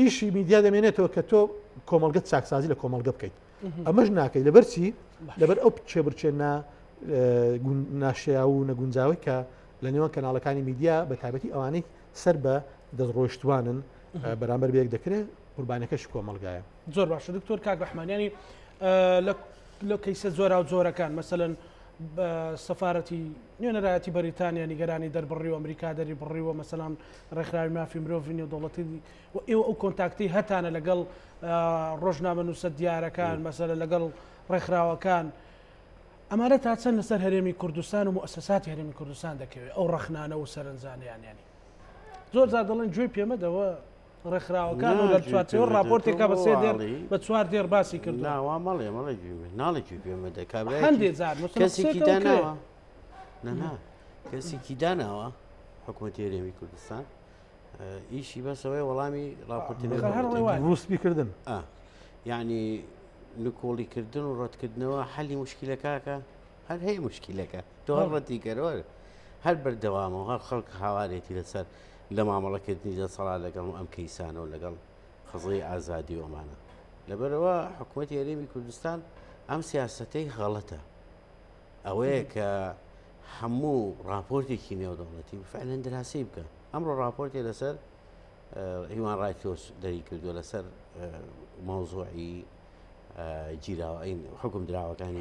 ئیشی میدیا دەمێنێتەوە کە تۆ کۆمەڵگەت چاکسازی لە کۆمەڵگە بکەیت ئەمەش ناکەی لەبەر چی لەبەر ئەو چێبرچێ ناشیا و نەگونجاوی کە لە نێوان کەناڵەکانی میدیا بە تایبەتی ئەوانەی سەر بە دەستڕۆیشتوانن بەرامبەر بەیەک دەکرێت قوربانەکەش کۆمەڵگایە زۆر باشە دکتۆر کاک ڕەحمانیانی لە کەیسە زۆرا و جۆرەکان مەسەلەن سەفارەتی نوێنەرایەتی بەریتانیا نیگەرانی دەربڕی و ئەمریکا دەری بڕیوە مەسەلان ڕێکخراوی مافی مرۆڤ و دەوڵەتی و ئێوە ئەو کۆنتاکتی هەتانە لەگەڵ ڕۆژنامەنووسە دیارەکان مەسەلە لەگەڵ ڕێکخراوەکان ئەمانە تا چەند لەسەر هەرێمی کوردستان و مؤسساتی هەرێمی کوردستان دەکەوێت ئەو ڕەخنانە و سەرنجانیانی زۆر جار دەڵێن گوێی پێمەدەوە ڕێکخراوەکان و لە چوارچێوە راپۆرتێکا بە سێ دێر بە چوار دێر باسی کردو ناوا مەڵێ ناڵێکی پێمەدە کابرا هەندێک جار کەسێکی داناوە نەنا کەسێکی داناوە حکوومەتی هەرێمی کوردستان ئیشی بەسەوەی وەڵامی راپۆرتیروسبیکردن یعنی نکۆڵیکردن و ڕەتکردنەوە حەلی مشکلەکەکە هەر هەیە مشکلەکە تۆ هەر ڕەتی کەرەوە هەر بەردەوامەوە هەر خەڵک هاوارێتی لەسەر لە مامەڵەکردنی دەسەڵات لەگەڵ ئەم کەیسانە و لەگەڵ خزڵی ئازادی ئۆمانە لەبەرەوە حکوومەتی هەرێمی کوردستان ئەم سیاسەتەی غەڵەتە ئەوەیە کە هەموو راپۆرتێکی نێودەوڵەتی فعلەن دراسی بکە ئەمڕۆ راپۆرتێ لەسەر هیومان ڕایت وۆچ دەری کردووە لەسەر مەوزوعی جیراوە حکم دراوەکانی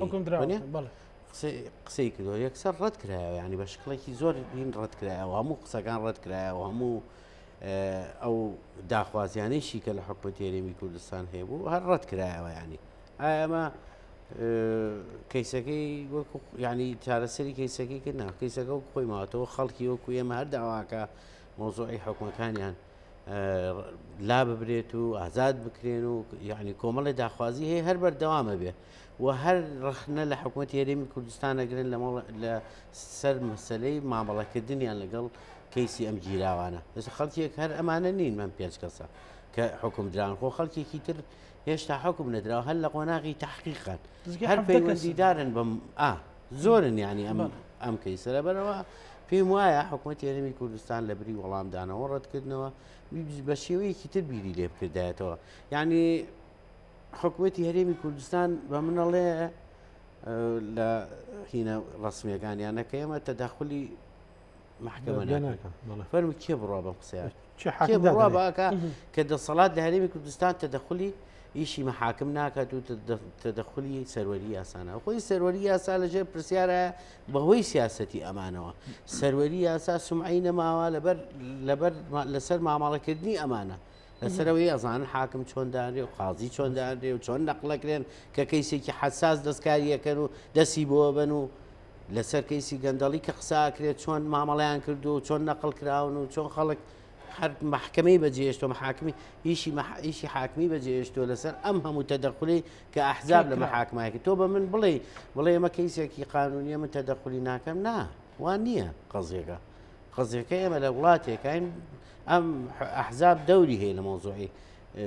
قسەی کردەوە یەکسەر ڕەت کرایەوە ینی بە شکڵێکی زۆر هین ڕەت کرایەوە هەموو قسەکان ڕەت کرایەوە هەموو ئەو داخوازیانەیشی کە لە حکوومەتی هەرێمی کوردستان هەیە بوو هەر ڕەت کرایەوە ینی ئایا ئەمە کەیسەکەی وەکو ینی چارەسەری کەیسەکەی کردنا کەیسەکە و خۆی ماوەتەوە خەڵکی وەکو ئێمە هەر داواکە مۆزۆعی حکومەکانیان لا ببرێت و ئازاد بکرێن و یعنی کۆمەڵی داخوازی هەیە هەر بەردەوامە بێ و هەر ڕخنە لە حکوومەتی هەرێمی کوردستانەگرن لە سەر مەسلەی مامەڵەکردنیان لەگەڵ کەیسی ئەم گیراوانە خەڵکیێک هەر ئەمانە نین من 5 کەسە کە حکم دران خۆ خەڵکێکی تر هێشتا حکم نەدراوە هەر لە قۆناغی تحقیقان هەر پەیوەندیدارن بەم زۆرن ینی ئەم کەیسە لەبەرەوە پێم وایە حکوومەتی هەرێمی کوردستان لە بری وەڵامدانەوە ڕەتکردنەوە بە شێوەیەکی تر بیری لێ بکردایەتەوە یعنی حکوومەتی هەرێمی کوردستان بە منەڵێ لە هینە ڕسمیەکانیانەکە ئێمە تەداخلی محکمە فەرمو کێ بڕوا بەم قسەیە کێ بڕوا باکە کە دەسەڵات لە هەرێمی کوردستان تەدەخلی ئیشی مەحاکم ناکات و تەدەخلی سەروەری یاسانە خۆی سەروەری یاسا لەژێر پرسیارە بەهۆی سیاسەتی ئەمانەوە سەروەری یاسا سومعی نەماوە لەبەر لەسەر مامەڵەکردنی ئەمانە لەسەرەوەی ئەزانن حاکم چۆن دانرێ و قازی چۆن دانرێ و چۆن نەقلەکرێن کە کەیسێکی حساس دەستکاریەکەن و دەستی بۆ بن و لەسەر کەیسی گەندەڵی کە قساکرێت چۆن مامەڵیان کردو و چۆن نەقل کراون و چۆن خەڵک هەر محکمەی بەجێشتۆ محاکمی ئیشی حاکمی بەجێشتۆ لەسەر ئەم هەموو تەدەخلی کە ئەحزاب لە مەحاکمایەکە تۆ بە من بڵێ ئێمە کەیسێکی قانونیە من تەدەخلی ناکەم نا وان نییە قەزیەکە ئێمە لە وڵاتێکین ئەم ئەحزاب دەوری هەیە لە مۆزوعی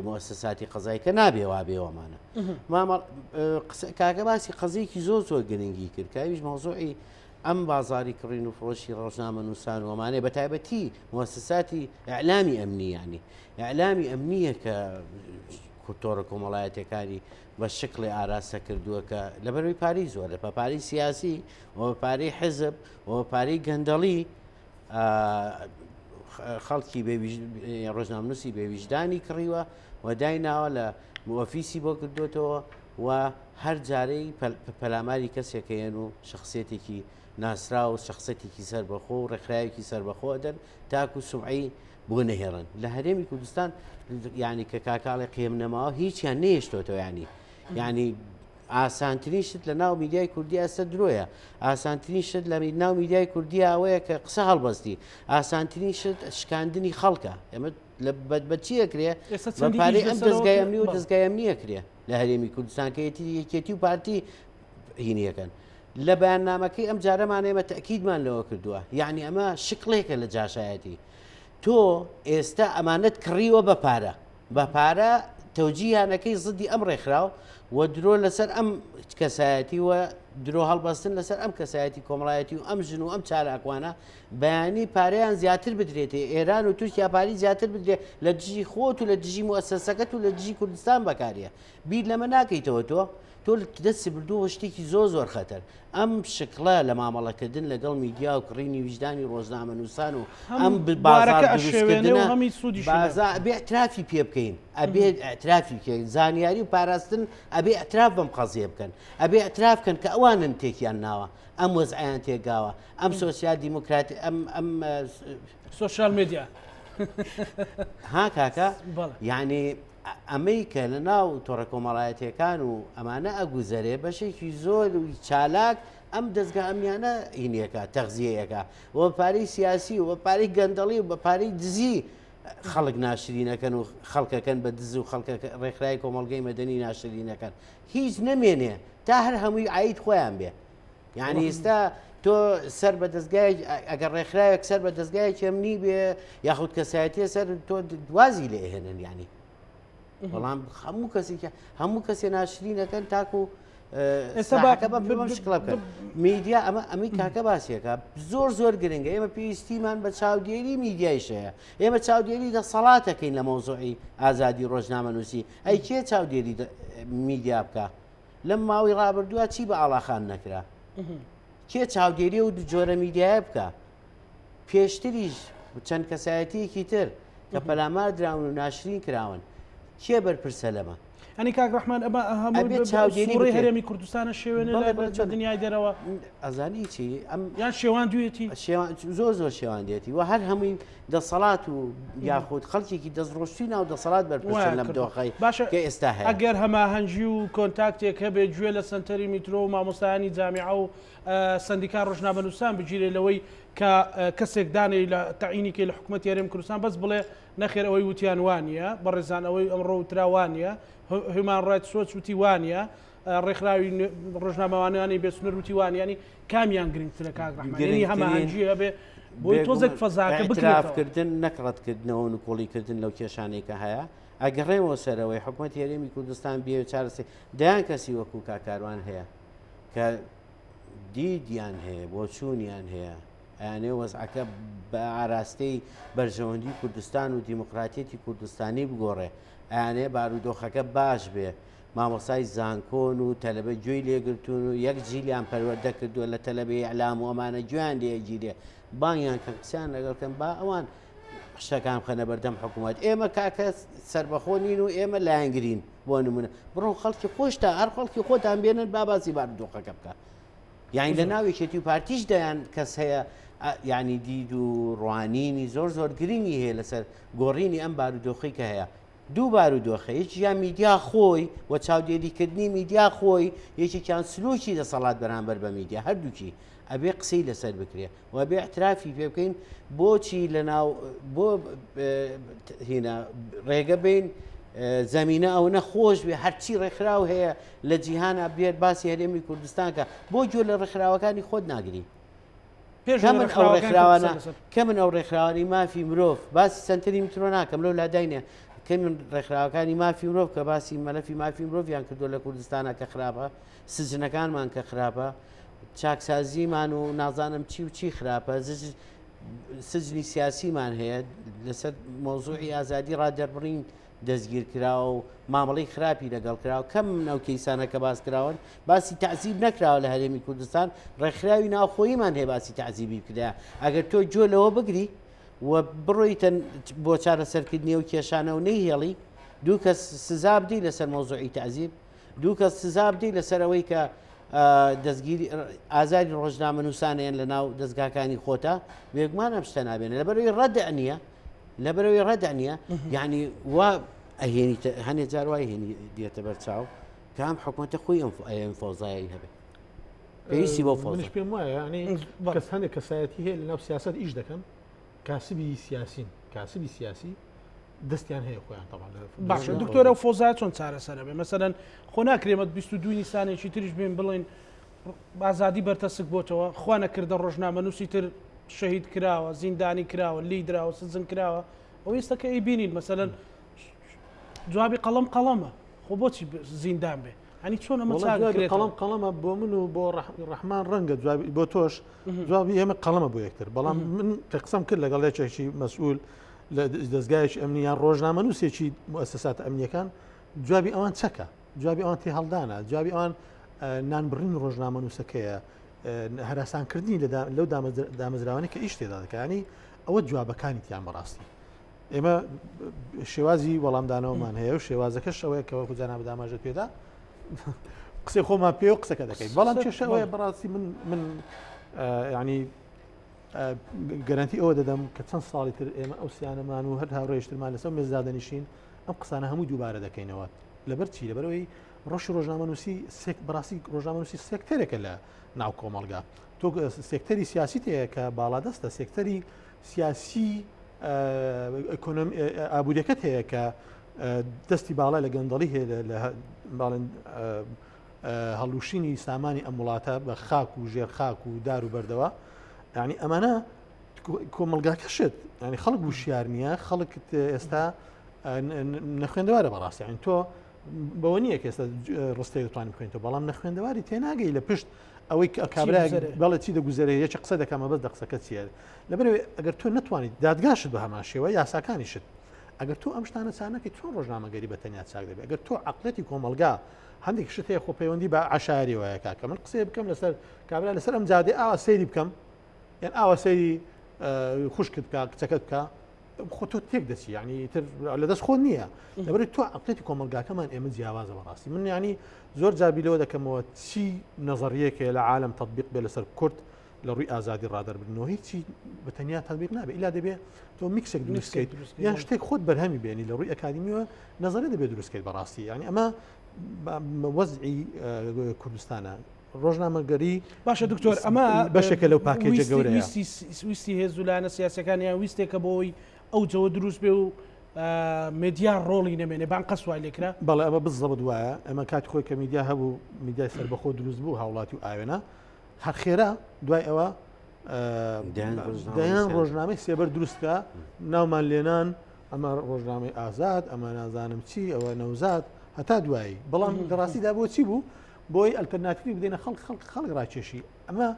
مؤسساتی قەزای کە نابێ وا بێوەمانە کاکە باسی قەزەیەکی زۆر گرنگی کرد کاویش مۆزوعی ئەم بازاری کڕین و فڕۆشی ڕۆژنامە نووسان ومانێ بە تایبەتی مؤسساتی ئەعلامی ئەمنیانی ئەعلامی ئەمنیە کە تۆڕە کۆمەڵایەتەکانی بە شکڵی ئاراستە کردووە کە لەبەروی پارەی زۆرە بە پارەی سیاسی و بە پارەی حزب و بە پارەی گەندەڵی خەڵکی ڕۆژنامەنووسی بێویژدانی کڕیوە و دایناوە لە ئۆفیسی بۆ کردوێتەوە و هەر جارەی پەلاماری کەسێکەیەن و شخصێتێکی ناسرا و شخصەتێکی سەربەخۆ و ڕێکخراوێکی سەربەخۆ دەن تاکو سومعی بۆ نەهێڕن لە هەرێمی کوردستان ینی کە کاکاڵی قێم نەماوە هیچیان نێشتۆتەوە ینی ئاسانترین شت لە ناو میدیای کوردی ئەستا درۆیە ئاسانترین شت لە ناو میدیای کوردی ئەوەیە کە قسە هەڵبەستی ئاسانترین شت شکاندنی خەڵکە ئێمە بە چیەکرێ پارەی ئەم دەستگای ئەمنی و دەستگای ئەمنیە کرێ لە هەرێمی کوردستان کە یەکێتی و پارتی هینیەکەن لە بەیاننامەکەی ئەم جارەمان ئێمە تەکیدمان لەوە کردووە یعنی ئەمە شقلێکە لە جاشایەتی تۆ ئێستا ئەمانەت کڕیوە بە پارە تەوجیهانەکەی زدی ئەم ڕێکخراو و درۆ لەسەر ئەم کەسایەتی و درۆ هەڵبەستن لەسەر ئەم کەسایەتی کۆمەڵایەتی و ئەم ژن و ئەم چالاکوانە بەیانی پارەیان زیاتر بدرێتێ ئێران و تورکیا پاری زیاتر بدرێت لە دژی خۆت و لە دژی مؤسسەکەت و لە دژی کوردستان بەکارە بیر لەمە ناکەیتەوە تۆ دەستی بردووە شتێکی زۆر خەتەر ئەم شکڵە لە مامەڵەکردن لەگەڵ میدیا و کڕینی ویژدانی ڕۆژنامە نووسان و ئەم بێ ئەترافی پێ بکەین ئەبێ ئەترافی بکەین زانیاری و پاراستن ئەبێ ئەتراف بەم قەزیە بکەن ئەبێ ئەتراف بکەن کە ئەوانن تێکیان ناوە ئەم وەزعیان تێگاوە ئەم سۆسیال دیموکراتی ئەم سوۆشال میدیا ها کاکە یعنی ئەمەی کە لە ناو تۆڕە کۆمەڵایەتیەکان و ئەمانە ئەگوزەرێ بەشێکی زۆر و چالاک ئەم دەستگا ئەمیانە هینیەکە تەغزیەیەەکە و بە پارەی سیاسی و بە پارەی گەندەڵی و بە پارەی دزی خەڵک ناشرینەکەن و خەڵکەکەن بە دز و خەڵکە ڕێکخرای کۆمەڵگەی مەدەنی ناشرینەکەن هیچ نەمێنێ تا هەر هەمووی عید خۆیان بێ یعنی ئێستا تۆ سەر بە دەستگای ئەگەر ڕێکخراوێک سەر بە دەستگایەکی ئەمنی بێ یاخود کەسایەتیە سەر تۆ دوازی لێ هێنن ینی بەڵام هەموو کەسێ ناشرینەکەن تاکو ئێستا بەم شکڵ بکەن میدیا ئەمەی کاکە باسیەکە زۆر گرنگە ئێمە پێویستیمان بە چاودێری میدیایشەیە ئێمە چاودێری دەسەڵاتەکەین لە مۆزوعی ئازادی ڕۆژنامە نووسی ئەی کێ چاودێری میدیا بکە لەم ماوەی ڕابردووە چی بە ئاڵاخان نەکرا کێ چاودێری و جۆرە میدیایە بکە پێشتریش چەند کەسایەتیەکی تر کە پەلامار دراون و ناشرین کراون کێ بەرپرسە لەمە ئەنی کاک ڕەحمان ئەمە ئەبێت چاودێری سوڕی بکرێت. هەرێمی کوردستانە شێوێنە لە دنیای دەرەوە ئەزانی چی ئەم یان شێوان دوێتی زۆر شێوان دێتی و هەر هەمووی دەسەڵات و یاخود خەڵکێکی دەستڕۆشتی ناو دەسەڵات بەرپرسن لەم دۆخەی باشە کە ئێستا هەیە ئەگەر هەماهەنگی و کۆنتاکتێک هەبێت گوێ لە سنتەری میترۆ و مامۆستایانی جامیعە و سندیکا ڕۆژنامەنووسان بگیرێ لەوەی کە کەسێک دانەی لە تەعینیکە لە حکوومەت یاریێمی کوردستان بەس بڵێ نەخێر ئەوەی وتیان وانە بەڕێزان ئەوەی ئەمڕۆ وتراوانە هیومان ڕایت سۆچ وتی وانە ڕێکخراوی ڕۆژنامەوانیانی بێسنەر وتی وانیانی کامیان گرنگترە کاک ڕەحمان هەماهەنگی هەبێ بۆی تۆزێک فەزاکە بکرافکردن نەکڕەتکردنەوە و کۆڵیکردن لەو کێشانێکە هەیە ئەگەڕێمەوە سەرەوەی حکوومەت یاریێمی کوردستان بێ چارەسێ دەیان کەسی وەکو کاکاروان هەیە کە دیدیان هەیە بۆ چوونیان هەیە ئەیانێ وەزعەکە بە ئاراستەی بەرژەوەندی کوردستان و دیموکراتێتی کوردستانی بگۆڕێ ئەیانێ بارودۆخەکە باش بێ مامۆسای زانکۆن و تەلەبە گوێی لێگرتوون و یەک جیلیان پەروەردە کردووە لە تەلەبەی ئەعلام و ئەمانە گوێیان لێگیرێ بانیان کە قسەیان لەگەڵکەن با ئەوان شتەکان بخەنە بەردەم حکوومەت ئێمە کاکە سربەخۆ نین و ئێمە لایەنگرین بۆ نمونە بڕۆ خەڵکی خۆشتا هەر خەڵکی خۆتان بێنن باباسی بارودۆخەکە بکە یعنی لە ناوێکێتی و پارتیش دەیان کەس هەیە یعنی دید و ڕوانینی زۆر گرنگی هەیە لەسەر گۆڕینی ئەم بارودۆخی کە هەیە دوو بارودۆخە یەکیان میدیا خۆی و چاودێریکردنی میدیا خۆی یەکێکیان سلوکی دەسەڵات بەرامبەر بە میدیا هەردووکی ئەبێ قسەی لەسەر بکرێ و بێ احترافی پێ بکەین بۆچی لەناو بۆ هێنا ڕێگە بین زمینە ئەو نەخۆش بێ هەرچی ڕێکخراو هەیە لە جیهانە بێت باسی هەرێمی کوردستانکە بۆ گوێ لە ڕێکخراوەکانی خۆت ناگری کە من ئەو ڕێکخراوانی مافی مرۆڤ باسی سنتەری میترۆ ناکەم لەو لاداینە کە من ڕێکخراوەکانی مافی مرۆڤ کە باسی مەلەفی مافی مرۆڤیان کردو لە کوردستانە کە خراپە سجنەکانمان کە خراپە چاکسازیمان و نازانم چی و چی خراپە سجنی سیاسیمان هەیە لەسەر مۆزوعی ئازادی ڕادەربڕین دەستگیر کراوە و مامەڵی خراپی لەگەڵ کراوە کەم ئەو کەیسانە کە باس کراون باسی تەعزیب نەکراوە لە هەرێمی کوردستان ڕێکخراوی ناوخۆییمان هەیە باسی تەعزیبی بکرا ئەگەر تۆ جۆ لەوە بگری و بڕۆیتە بۆ چارەسەرکردنی و کێشانە و نەیهێڵی دوو کەس سزا بدی لەسەر مۆزوعی تەعزیب دوو کەس سزا بدی لەسەر ئەوەی کە دەستگیری ئازاری ڕۆژنامەنووسانیان لە ناو دەستگاکانی خۆتە بێگومان ئەم شتە نابێنێ لەبەرەوەی ڕەدع نییە لەبەرەوەی ڕەدع نییە یعنی وا ئەهێنی هەنێ جار وای هێنی دێتە بەرچاو کە ئەم حکوومەتە خۆی ئەم فۆزایی هەبێت پێویستی بۆ فۆز پێم وایە ینی کەس هەندێک کەسایەتی هەیە لە ناو سیاست ئیش دەکەن کاسبی سیاسی دەستیان هەیە خۆیان باشە دکتۆرە و فۆزای چۆن چارەسەرە بێ مەسەرەن خۆ ناکرێمە 22 نیسانێکی تریش بێن بڵین ئازادی بەرتەسک بۆتەوە خوا نەکردە ڕۆژنامەنووسی تر شەهید کراوە زیندانی کراوە لیدراوە سزن کراوە ئەو ئێستاکە ئەی بینین مەسەرەن جوابی قەڵەمە خۆ بۆچی زیندان بێ هەنی چۆن ئەمە قەڵەمە بۆ من و بۆ ڕەحمان ڕەنگە جوابی بۆ تۆش جوابی ئێمە قەڵەمە بۆ یەکتر بەڵام من قسەم کرد لەگەڵ یەکێکی مەسئول لە دەستگایەکی ئەمنیان ڕۆژنامەنووسێکی مؤسسات ئەمنیەکان جوابی ئەوان چەکە جوابی ئەوان تێ هەڵدانە جوابی ئەوان نانبڕین ڕۆژنامەنووسەکەیە هەراسانکردنی لەو دامەزراوانی کە ئیش تێدا دەکەانی ئەوە جوابەکانی تیان بەڕاستی ئێمە شێوازی وەڵامدانەوەمان هەیە و شێوازەکەش ئەوەیە کەەوە خوجانە بەداماژە پێدا قسەی خۆمان پێ و قسەکە دەکەیت بەڵام کێشەوەیە بەڕاستی من ینی گەرانتی ئەوە دەدەم کە چەند ساڵی تر ئێمە ئەو سیانەمان و هەر هاوڕێشترمان لەسەر مێزدادەنیشین ئەم قسانە هەموو دووبارە دەکەینەوە لەبەر چی لەبەرەوەی ڕۆژ ڕۆژنامەنووسی بەڕاستی ڕۆژنامەنووسی سێکتەرێکە لە ناو کۆمەڵگا تۆ سێکتەری سیاسی هەیە کە باڵادەستە سێکتەری سیاسی ئابوووریەکەت هەیە کە دەستی باڵای لە گەندەڵی هەیە لە هەڵوشینی سامانی ئەم وڵاتە بە خاک و ژێر خاک و دار و بەردەوە ینی ئەمانە کۆمەلگاکەشت ینی خەڵک وشیار نییە خەڵک ئێستا نەخوێندەوارە بەڕاستی یان تۆ بەوە نییە کە ئێستا ڕستەی دەتوانین بخوێنیتەوە بەڵام نەخوێندەواری تێناگەی لە پشت ئەوەی کابرا بەڵێ چی دەگوزارێ یەک قسە دەکەمە بەس دەقسەکە چیە لەبەرەوەی ئەگەر تۆ نتوانیت دادگاشت بە هەمان شێوە یاساکانیشت ئەگەر تۆ ئەم شتانە چانەکەی چۆن ڕۆژنامەگەری بە تەنیا چاک دەبێت ئەگەر تۆ عقلەتی کۆمەلگا هەندێک شت هەیە خۆ پەیوەندی بە عشاری وایە کاکە من قسەی بکەم لەسەر کابرا لەسەر ئەم جادێ ئاوا سەیری بکەم یان ئاوا سەیری خوشکت بکە کچەکەت بکە خۆ تۆ تێک دەچی ینی لە دەست خۆ نییە لەبەر تۆ عقلێتی کۆمەلگاکەمان ئێمە جیاوازە بەڕاستی من ینی زۆر جابیلەوە دەکەمەوە چی نەزەریەکێ لە عالم تطبیق بێ لەسەر کورد لە ڕووی ئازادی ڕادەربردنەوە هیچی بەتەنیا تطبیق نابێت ئیلا دەبێت تۆ میکسێک دروستکەیت یان شتێک خۆت بەرهەمی بێنی لە ڕووی ئەکادمیەوە نەزەرە دەبێت دروستکەیت بەڕاستی ینی ئەمە وەزعی کوردستانە ڕۆژنامەگەری باشە دکتۆر ئەمە بەشێکە لەو پاکێجە گەورەیە ویستی هێزولانە سیاسەکانیان ویستێکە بۆی ئەو جەوە دروست بێ و مدیا ڕۆڵی نەمێنێ بان قەسوای لێکرا بەڵێ ئەمە بزەبت وایە ئەمە کاتی خۆی کە میدیا هەبوو میدیای سەربەخۆ دروست بوو هاوڵاتی و ئاوێنە هەر خێرا دوای ئەوە دەیان ڕۆژنامەی سێبەر دروستکە ناومان لێنان ئەمە ڕۆژنامەی ئازاد ئەمە نازانم چی ئەوە نەوزاد هەتا دوایی بەڵام دەڕاستیدا بۆ چی بوو بۆی ئەلتەرناتیوی بدەینە خەڵک ڕاکێشی ئەمە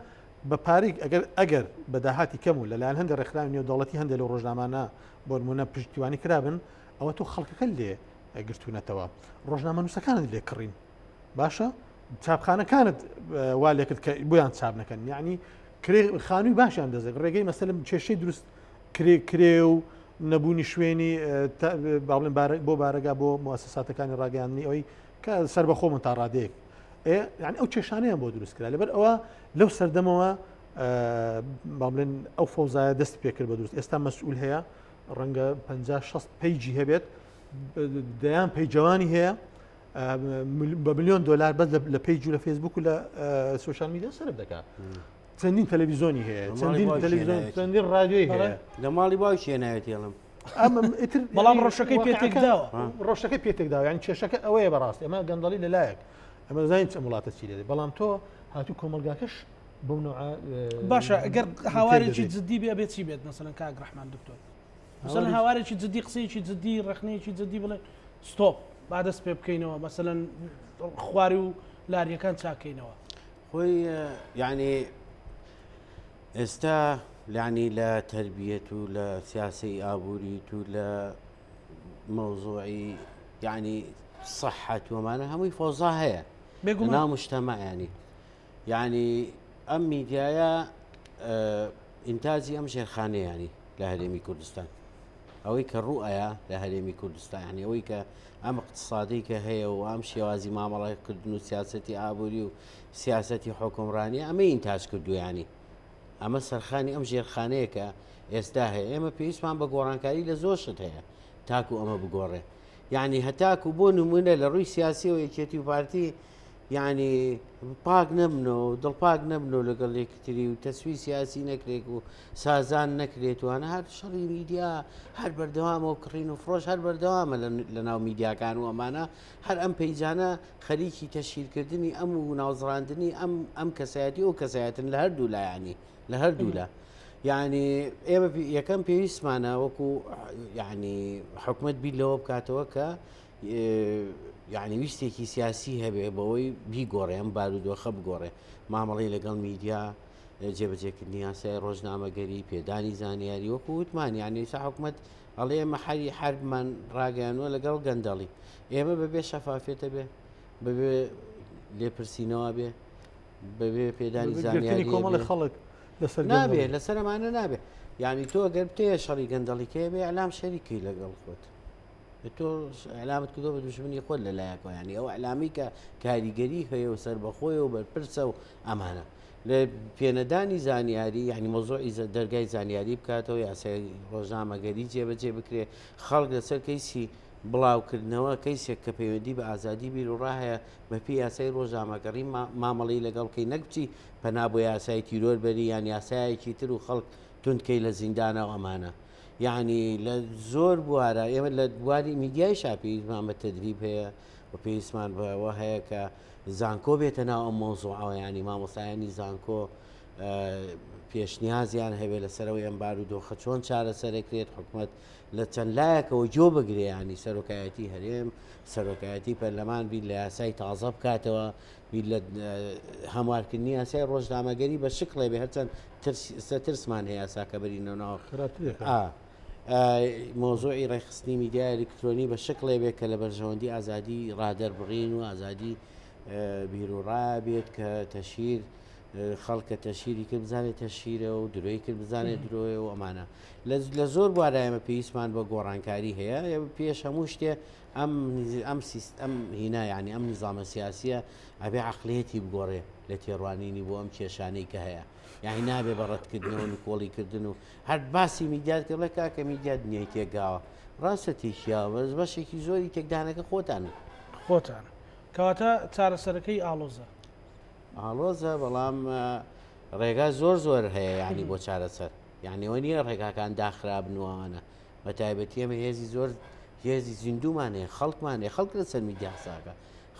بە پارێک ئەگەر بەداهاتی کەم و لەلایەن هەندێک ڕێکخراوی نێودەوڵەتی هەندێک لە ڕۆژنامانە بۆ نمونە پشتیوانی کرابن ئەوە تۆ خەڵکەکە لێ گرتوونەتەوە ڕۆژنامە نووسەکانت لێ کڕین باشە چاپخانەکانت وا لێکرد کە بۆیان چاپ نەکەن یعنی خانووی باشیان دەزێت ڕێگەی مەسەلم کێشەی دروست کرێ و نەبوونی شوێنی باڵێن بۆ بارەگا بۆ موسساتەکانی ڕاگەاندنی ئەوەی کە سەربەخۆ من تا ڕادەیەک یعنی ئەو کێشانەیان بۆ دروستکرا لەبەر ئەوە لەو سەردەمەوە باڵێن ئەو فەوزایە دەست پێکرد بە دروست ئێستا مەسئول هەیە ڕەنگە 50-60 پیجی هەبێت دەیان پەیجەوانی هەیە بە $1,000,000 بەس لە پیج و لە فێسبوک و لە سوشال میدیا سەرف دەکات چەندین تەلەڤیزۆنی هەیە چەندین رادیۆی هەیە لە ماڵی باوکی ناوێت هێڵم بەڵام ڕۆژەکەی پێتێکداوە ڕۆژەکەی پێتێکداوە یان کێشەکە ئەوەیە بەڕاستی ئەمە گەندەڵی لەلایەک ئەمە زانین چ وڵاتە چی لێدێ بەڵام تۆ هاتوو کۆمەلگاکەش بەو نوع باشە ئەگەر هاوارێکی جددی بێ بێت چی بێت مەسەلەن کاک ڕەحمان دکتۆر مثلا هاوارێکی جددی قسەیەکی جددی ڕخنەیەکی جددی بڵێ ستۆپ با دەست پێ بکەینەوە مەسەلەن خواری و لاریەکان چاکەینەوە خۆی یعنی ئێستا لانی لە تربیەت و لە سیاسی ئابووریت و لە مەوزوعی یعنی صحت ومانە هەمووی فۆزا هەیە ناو مجتەمع یعنی ئەم میدیایە ئینتاجی ئەم ژێرخانەیە ینی لە هەرێمی کوردستان ئەوەی کە ڕوئەیە لە هەرێمی کوردستان ینی ئەوەی کە ئەم اقتصادی کە هەیە و ئەم شێوازی مامەڵەکردن و سیاسەتی ئابووری و سیاسەتی حکومڕانی ئەمە ئینتاج کردویانی ئەمە سەرخانی ئەم ژێرخانەیە کە ئێستا هەیە ئێمە پێویستمان بە گۆڕانکاری لە زۆر شت هەیە تاکو ئەمە بگۆڕێ یعنی هەتاکو بۆ نمونە لە ڕووی سیاسی و یەکێتی و پارتی یعنی پاک نەبنەوە و دڵپاک نەبنەوە لەگەڵ یەکتری و تەسوی سیاسی نەکرێت و سازان نەکرێتوانە هەر شەڕی میدیا هەر بەردەوامە و کڕین و فرۆش هەر بەردەوامە لە ناو میدیاکان و ئەمانە هەر ئەم پەیجانە خەریکی تەشکیلکردنی ئەم و ناوزڕاندنی ئەم کەسایەتی و کەسایەتن لە هەردوو لایانی لە هەردوو لە یعنی ئێمە یەکەم پێویستمانە وەکو یعنی حکومت بیر لەوە بکاتەوە کە یعنی ویستێکی سیاسی هەبێ بەوەی بیگۆڕێم بارودۆخە بگۆڕێ مامەڵی لەگەڵ میدیا جێبەجێکردنی یاسای ڕۆژنامەگەری پێدانی زانیاری وەکو وتمان یعنی سا حکومت ئەڵێ ئێمە حەری حربمان ڕاگەیانوە لەگەڵ گەندەڵی ئێمە بەبێ شەفافێتە بێ بەبێ لێپرسینەوە بێ بەبێ پێدانی زانیاری کۆمەڵی خەڵک نابێ لەسەر ئەمانە نابێ یعنی تۆ ئەگەر بتەیە شەڕی گەندەڵیکەیە بێ ئەلام شەریکی لەگەڵ خۆت تۆ ئەلامت کردۆ بە دوژمنی خۆت لەلایەکەوە ینی ئەو ئەلامی کە کاریگەری هەیە و سەربەخۆی و بەرپرسە و ئەمانە لە پێنەدانی زانیاری یعنی مۆزۆعی دەرگای زانیاری بکاتەوە یاسای ڕۆژنامەگەری جێبەجێ بکرێ خەڵک لەسەر کەیسی بڵاوکردنەوە کەیسێک کە پەیوەندی بە ئازادی بیر و ڕاهەیە بە پێی یاسای ڕۆژنامەگەڕی مامەڵی لەگەڵ بکەی نەکچی پەنا بۆ یاسای تیرۆربەری یان یاسایەکی تر و خەڵک تونکەی لە زیندانە و ئەمانە یعنی لە زۆر بوارە ئێمە لە بواری میدیای پێویستمان بە تەدریب هەیە و پێویستمان بەوە هەیە کە زانکۆ بێتە ناو ئەم مۆزوعەوە ینی مامۆستایانی زانکۆ پێشنیازیان هەبێت لەسەرەوەی ئەم بارودۆخە چۆن چارەسەرەکرێت حکومت لە چەند لایەکەوە جۆ بگرێ ینی سەرۆکایەتی هەرێم سەرۆکایەتی پەرلەمان بیر لە یاسای تازە بکاتەوە بیر لە هەموارکردنی یاسای ڕۆژنامەگەری بە شکڵێ بێ هەرچەند ترسمان هەیە یاساکە بەرینەوە مۆزۆعی ڕێخستنی میدیای ئەلکترۆنی بە شکڵێ بێت کە لە بەرژەوەندی ئازادی ڕادەربڕین و ئازادی بیرروڕا بێت کە تەشیر خەڵکە تەشیری کرد بزانێت تەشیرە و درۆی کرد بزانێت درۆی و ئەمانە لە زۆر بوارایمە پێویستمان بە گۆڕانکاری هەیە پێش هەموو شتێ ئەم هینا ینی ئەم نظامە سیاسیە ئەبێ عقلێتی بگۆڕێ لە تێڕوانینی بۆ ئەم کێشانەی کە هەیە یعنی نابێ بەڕەتکردنەوە و کۆڵیکردن و هەر باسی میدیات کرد لە کاکە میدیات نییە تێگاوە ڕاستە تێکیا بەس بەشێکی زۆری تێکدانەکە خۆتان کەواتە چارەسەرەکەی ئاڵۆزە ئاڵۆزە بەڵام ڕێگا زۆر هەیە ینی بۆ چارەسەر یعنیەوە نییە ڕێگاکان داخرابنوانە بە تایبەتی ئەمە هێزی زۆر هێزی زیندومانەیە خەڵکمانێ خەڵک لەسەر میدیاساکە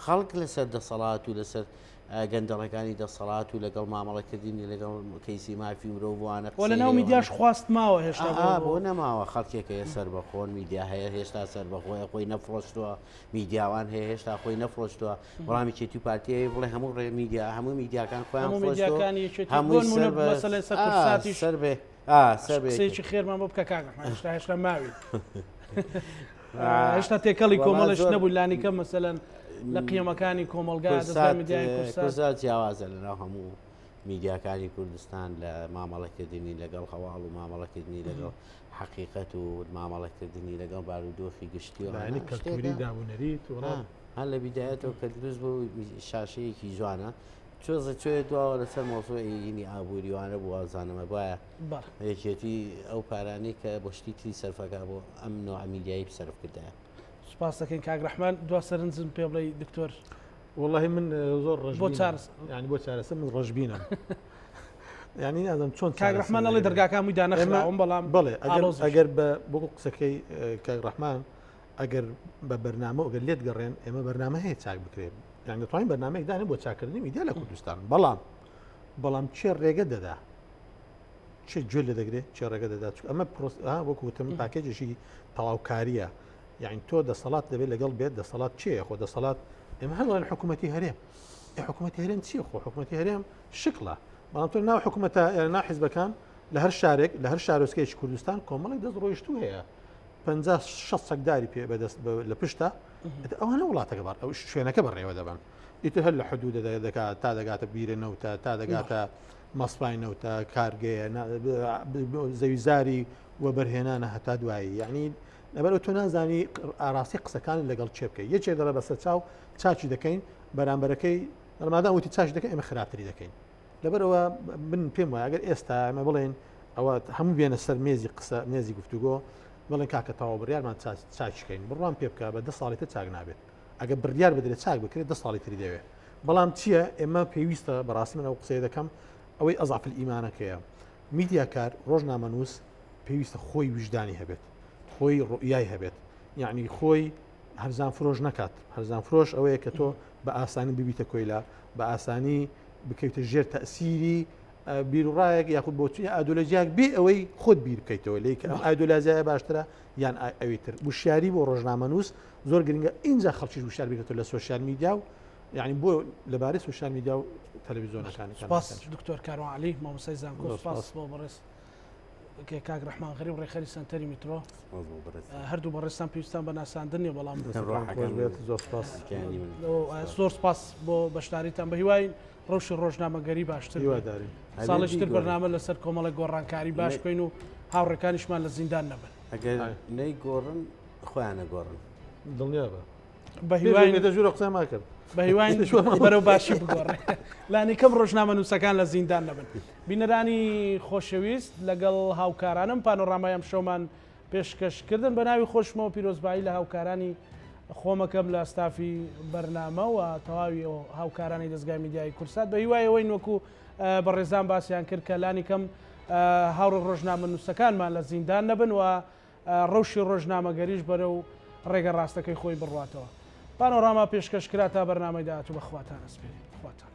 خەڵک لەسەر دەسەڵات و لەسەر گەندەڵەکانی دەسەڵات و لەگەڵ مامەڵەکردنی لەگەڵ کەیسی مافی مرۆڤوانە لە ناو میدیاش خواست ماوە هێشتا بۆ نەماوە خەڵکێکە سەر بەخۆن میدیا هەیە هێشتا سەر بەخۆی خۆی نەفرۆشتووە میدیاوان هەیە هێشتا خۆی نەفرۆشتووە بەڵامی چێتی پارتیایی بڵێ هەموو ڕێ میدیا هەموو میدیاکان خۆیان سەر بێ سێکی خێرمان بۆ بکە کاکە هێشتا ماوی هێشتا تێکەڵی کۆمەڵش نەبوو لانیکە مەسەلەن لە قیەمەکانی کۆمەلگا کوردستان جیاوازە لەناو هەموو میدیاکانی کوردستان لە مامەڵەکردنی لەگەڵ هەواڵ و مامەڵەکردنی لەگەڵ حقیقەت و مامەڵەکردنی لەگەڵ بارودۆخی گشتی و کەلتوری دابوونەریت هەر لە بیدایەتەوە کە دروست بۆ شاشەیەکی جوانە چۆزە کوێ دواوە لەسەر مۆزۆی ئابوووریوانە بوو وازانەمە وایە یەکێتی ئەو پارانەی کە بۆ شتی تری سەرفەکە بۆ ئەم نوع میدیایی سەرف کردایە. سپاس دەکەین کاک ڕەحمان دوا سەرنجم پێ بڵێ دکتۆر والله من زۆر ڕژ ینی بۆ چارەسەر من ڕژبینم ینی نازم چۆن کاک ڕەحمان ئەڵێ دەرگاکان مووی دانەخراوم بەڵام بڵێ ئەگەر بۆ قسەکەی کاک ڕەحمان ئەگەر بە بەرنامە ئەگەر لێت گەڕێن ئێمە بەرنامە هەیە چاک بکرێن یان دەتوانین بەرنامەیەک دانێ بۆ چاکردنی میدیا لە کوردستان بەڵام چێ ڕێگە دەدا چه گوێ لێ دەگرێت چێ ڕێگە دەدا ئەمە وەکوتم پاکێجێکی تەواوکاریە یعنی تۆ دەسەڵات دەبێت لەگەڵ بێت دەسەڵات چیە خۆ دەسەڵات ئێمە هەڵڵێن حکوومەتی هەرێم حکوومەتی هەرێم چیە خۆ حکوومەتی هەرێم شکڵە بەڵام تۆ ناو حکوومەتە ناو حیزبەکان لە هەر شارێک لە هەر شارۆچکەیەکی کوردستان کۆمەڵێک دەست ڕۆیشتوو هەیە 50-60 سەکداری پێ بەدەست لە پشتە ئەوانە وڵاتەکە بار ئەو شوێنەکە بەڕێوە دەبن ئیتر هەر لە حدود دەکات تا دەگاتە بیرێنەوتە تا دەگاتە مەسپاینەوتە کارگەیە زەویزاری وە بەرهێنانە هەتا دوایی یعنی لەبەرەوە تۆ نازانی ئاراستی قسەکانی لەگەڵ چێ بکەی یەکێ دەڵێ بەسەر چاو چاچی دەکەین بەرامبەرەکەی ئەمادام وتی چاش دەکەین ئێمە خراپتری دەکەین لەبەرەوە من پێم وایە ئەگەر ئێستا ئەمە بڵێن ئەوە هەموو بێنە سەر مێزی قسە مێزی گفتوگۆ بڵێن کاکە تەواو بڕیارمان چاچکەین بڕوان پێ بکە بە 10 ساڵی تر چاک نابێت ئەگە بڕیار بدرێت چاک بکرێت 10 ساڵی تری دەوێت بەڵام چییە ئێمە پێویستە بەڕاستی من ئەو قسەیە دەکەم ئەوەی ئەزافل ئیمانەکەیە میدیاکار ڕۆژنامەنووس پێویستە خۆی وجدانی هەبێت خۆی ڕوئیای هەبێت یعنی خۆی هەرزان فرۆش نکات هەرزان فرۆش ئەوەیە کە تۆ بە ئاسانی ببیتە کۆیلا بە ئاسانی بکەیتە ژێر تەسیری بیرڕایەک یاخود بۆ توی ئادۆلۆژیاک بێ ئەوەی خۆت بیر بکەیتەوە لێک ئەم ئایدۆلازیایە باشترە یان ئەوەی تر وشیاری بۆ ڕۆژنامەنووس زۆر گرنگە اینجا خەڵکیش وشار بکەێتەوە لە سوۆسیال میدیا و یعنی بۆ لەبارەی سوۆسیال میدیا و تەلەڤیزۆنەکانی سپاس دکتۆر کاروان عەلی مامۆستای زانکۆ سپاس بۆ بەڕێز کاک ڕەحمان غەریب ڕێخەری سەنتەری میترۆ هەردوو بەڕێستان پێویستان بە ناساندنی بەڵام زۆر سپاس بۆ بەشداریتان بە هیوای ڕۆژی ڕۆژنامەگەری باشتر ساڵشتر بەرنامە لەسەر کۆمەڵە گۆڕانکاری باش بکەین و هاوڕێکانیشمان لە زیندان نەبن ئەگەر نەی گۆڕن خۆیانە گۆڕن دڵنیا بە هیوای دەژور قسە ماکرد بە هیوای بەرەو باشی بگۆڕێ لانی کەم ڕۆژنامە نووسەکان لە زیندان نەبن بینەرانی خۆشەویست لەگەڵ هاوکارانم پانۆڕامای ئەم شەومان پێشکەشکردن بە ناوی خۆشمەوە پیرۆزبایی لە هاوکارانی خۆمەکەم لە ئەستافی بەرنامە و تەواوی هاوکارانی دەستگای میدیای کورسات بە هیوای ئەوەی وەکو بەڕێزان باسییان کرد کە لانی کەم هاوڕە ڕۆژنامە نووسەکانمان لە زیندان نەبن و ڕەوشی ڕۆژنامەگەریش بەرەو ڕێگە ڕاستەکەی خۆی بڕواتەوە. پانۆڕاما پێشکەشکرا تا بەرنامەی داهاتوو بەخواتان ئەسپێرین خواتان.